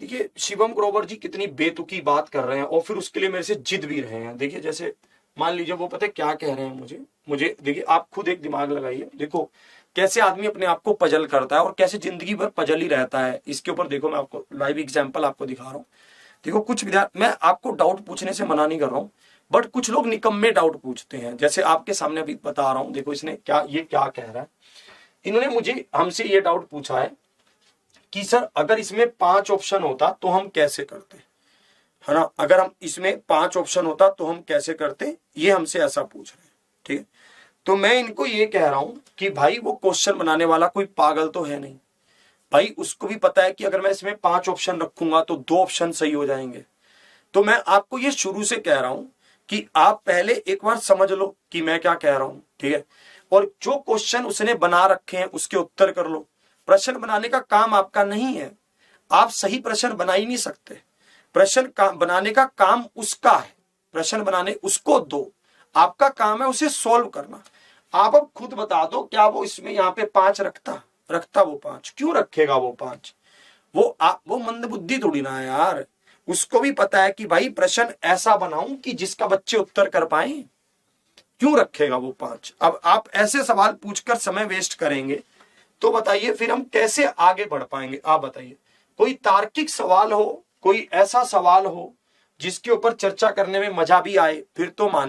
देखिए शिवम ग्रोवर जी कितनी बेतुकी बात कर रहे हैं और फिर उसके लिए मेरे से जिद भी रहे हैं। देखिए जैसे मान लीजिए वो पता है क्या कह रहे हैं मुझे देखिए, आप खुद एक दिमाग लगाइए, देखो कैसे आदमी अपने आप को पजल करता है और कैसे जिंदगी भर पजल ही रहता है। इसके ऊपर देखो मैं आपको लाइव एग्जाम्पल आपको दिखा रहा हूँ। देखो कुछ विद्यार्थी, मैं आपको डाउट पूछने से मना नहीं कर रहा हूँ, बट कुछ लोग निकम्मे डाउट पूछते हैं, जैसे आपके सामने अभी बता रहा हूँ। देखो इसने क्या, ये क्या कह रहा है, इन्होंने मुझे हमसे ये डाउट पूछा है कि सर अगर इसमें 5 ऑप्शन होता तो हम कैसे करते, है ना, अगर हम इसमें 5 ऑप्शन होता तो हम कैसे करते, ये हमसे ऐसा पूछ रहे हैं। ठीक है, तो मैं इनको ये कह रहा हूं कि भाई वो क्वेश्चन बनाने वाला कोई पागल तो है नहीं भाई, उसको भी पता है कि अगर मैं इसमें 5 ऑप्शन रखूंगा तो 2 ऑप्शन सही हो जाएंगे। तो मैं आपको ये शुरू से कह रहा हूं कि आप पहले एक बार समझ लो कि मैं क्या कह रहा हूं। ठीक है, और जो क्वेश्चन उसने बना रखे हैं उसके उत्तर कर लो। प्रश्न बनाने का काम आपका नहीं है, आप सही प्रश्न बना ही नहीं सकते, प्रश्न बनाने का काम उसका है, प्रश्न बनाने उसको दो, आपका काम है उसे सॉल्व करना। आप अब खुद बता दो क्या वो इसमें यहाँ पे 5 रखता वो 5 क्यों रखेगा वो 5, वो मंदबुद्धि थोड़ी ना है यार, उसको भी पता है कि भाई प्रश्न ऐसा बनाऊं कि जिसका बच्चे उत्तर कर पाए, क्यों रखेगा वो 5। अब आप ऐसे सवाल पूछकर समय वेस्ट करेंगे तो बताइए फिर हम कैसे आगे बढ़ पाएंगे। आप बताइए कोई तार्किक सवाल हो, कोई ऐसा सवाल हो जिसके ऊपर चर्चा करने में मजा भी आए, फिर तो मान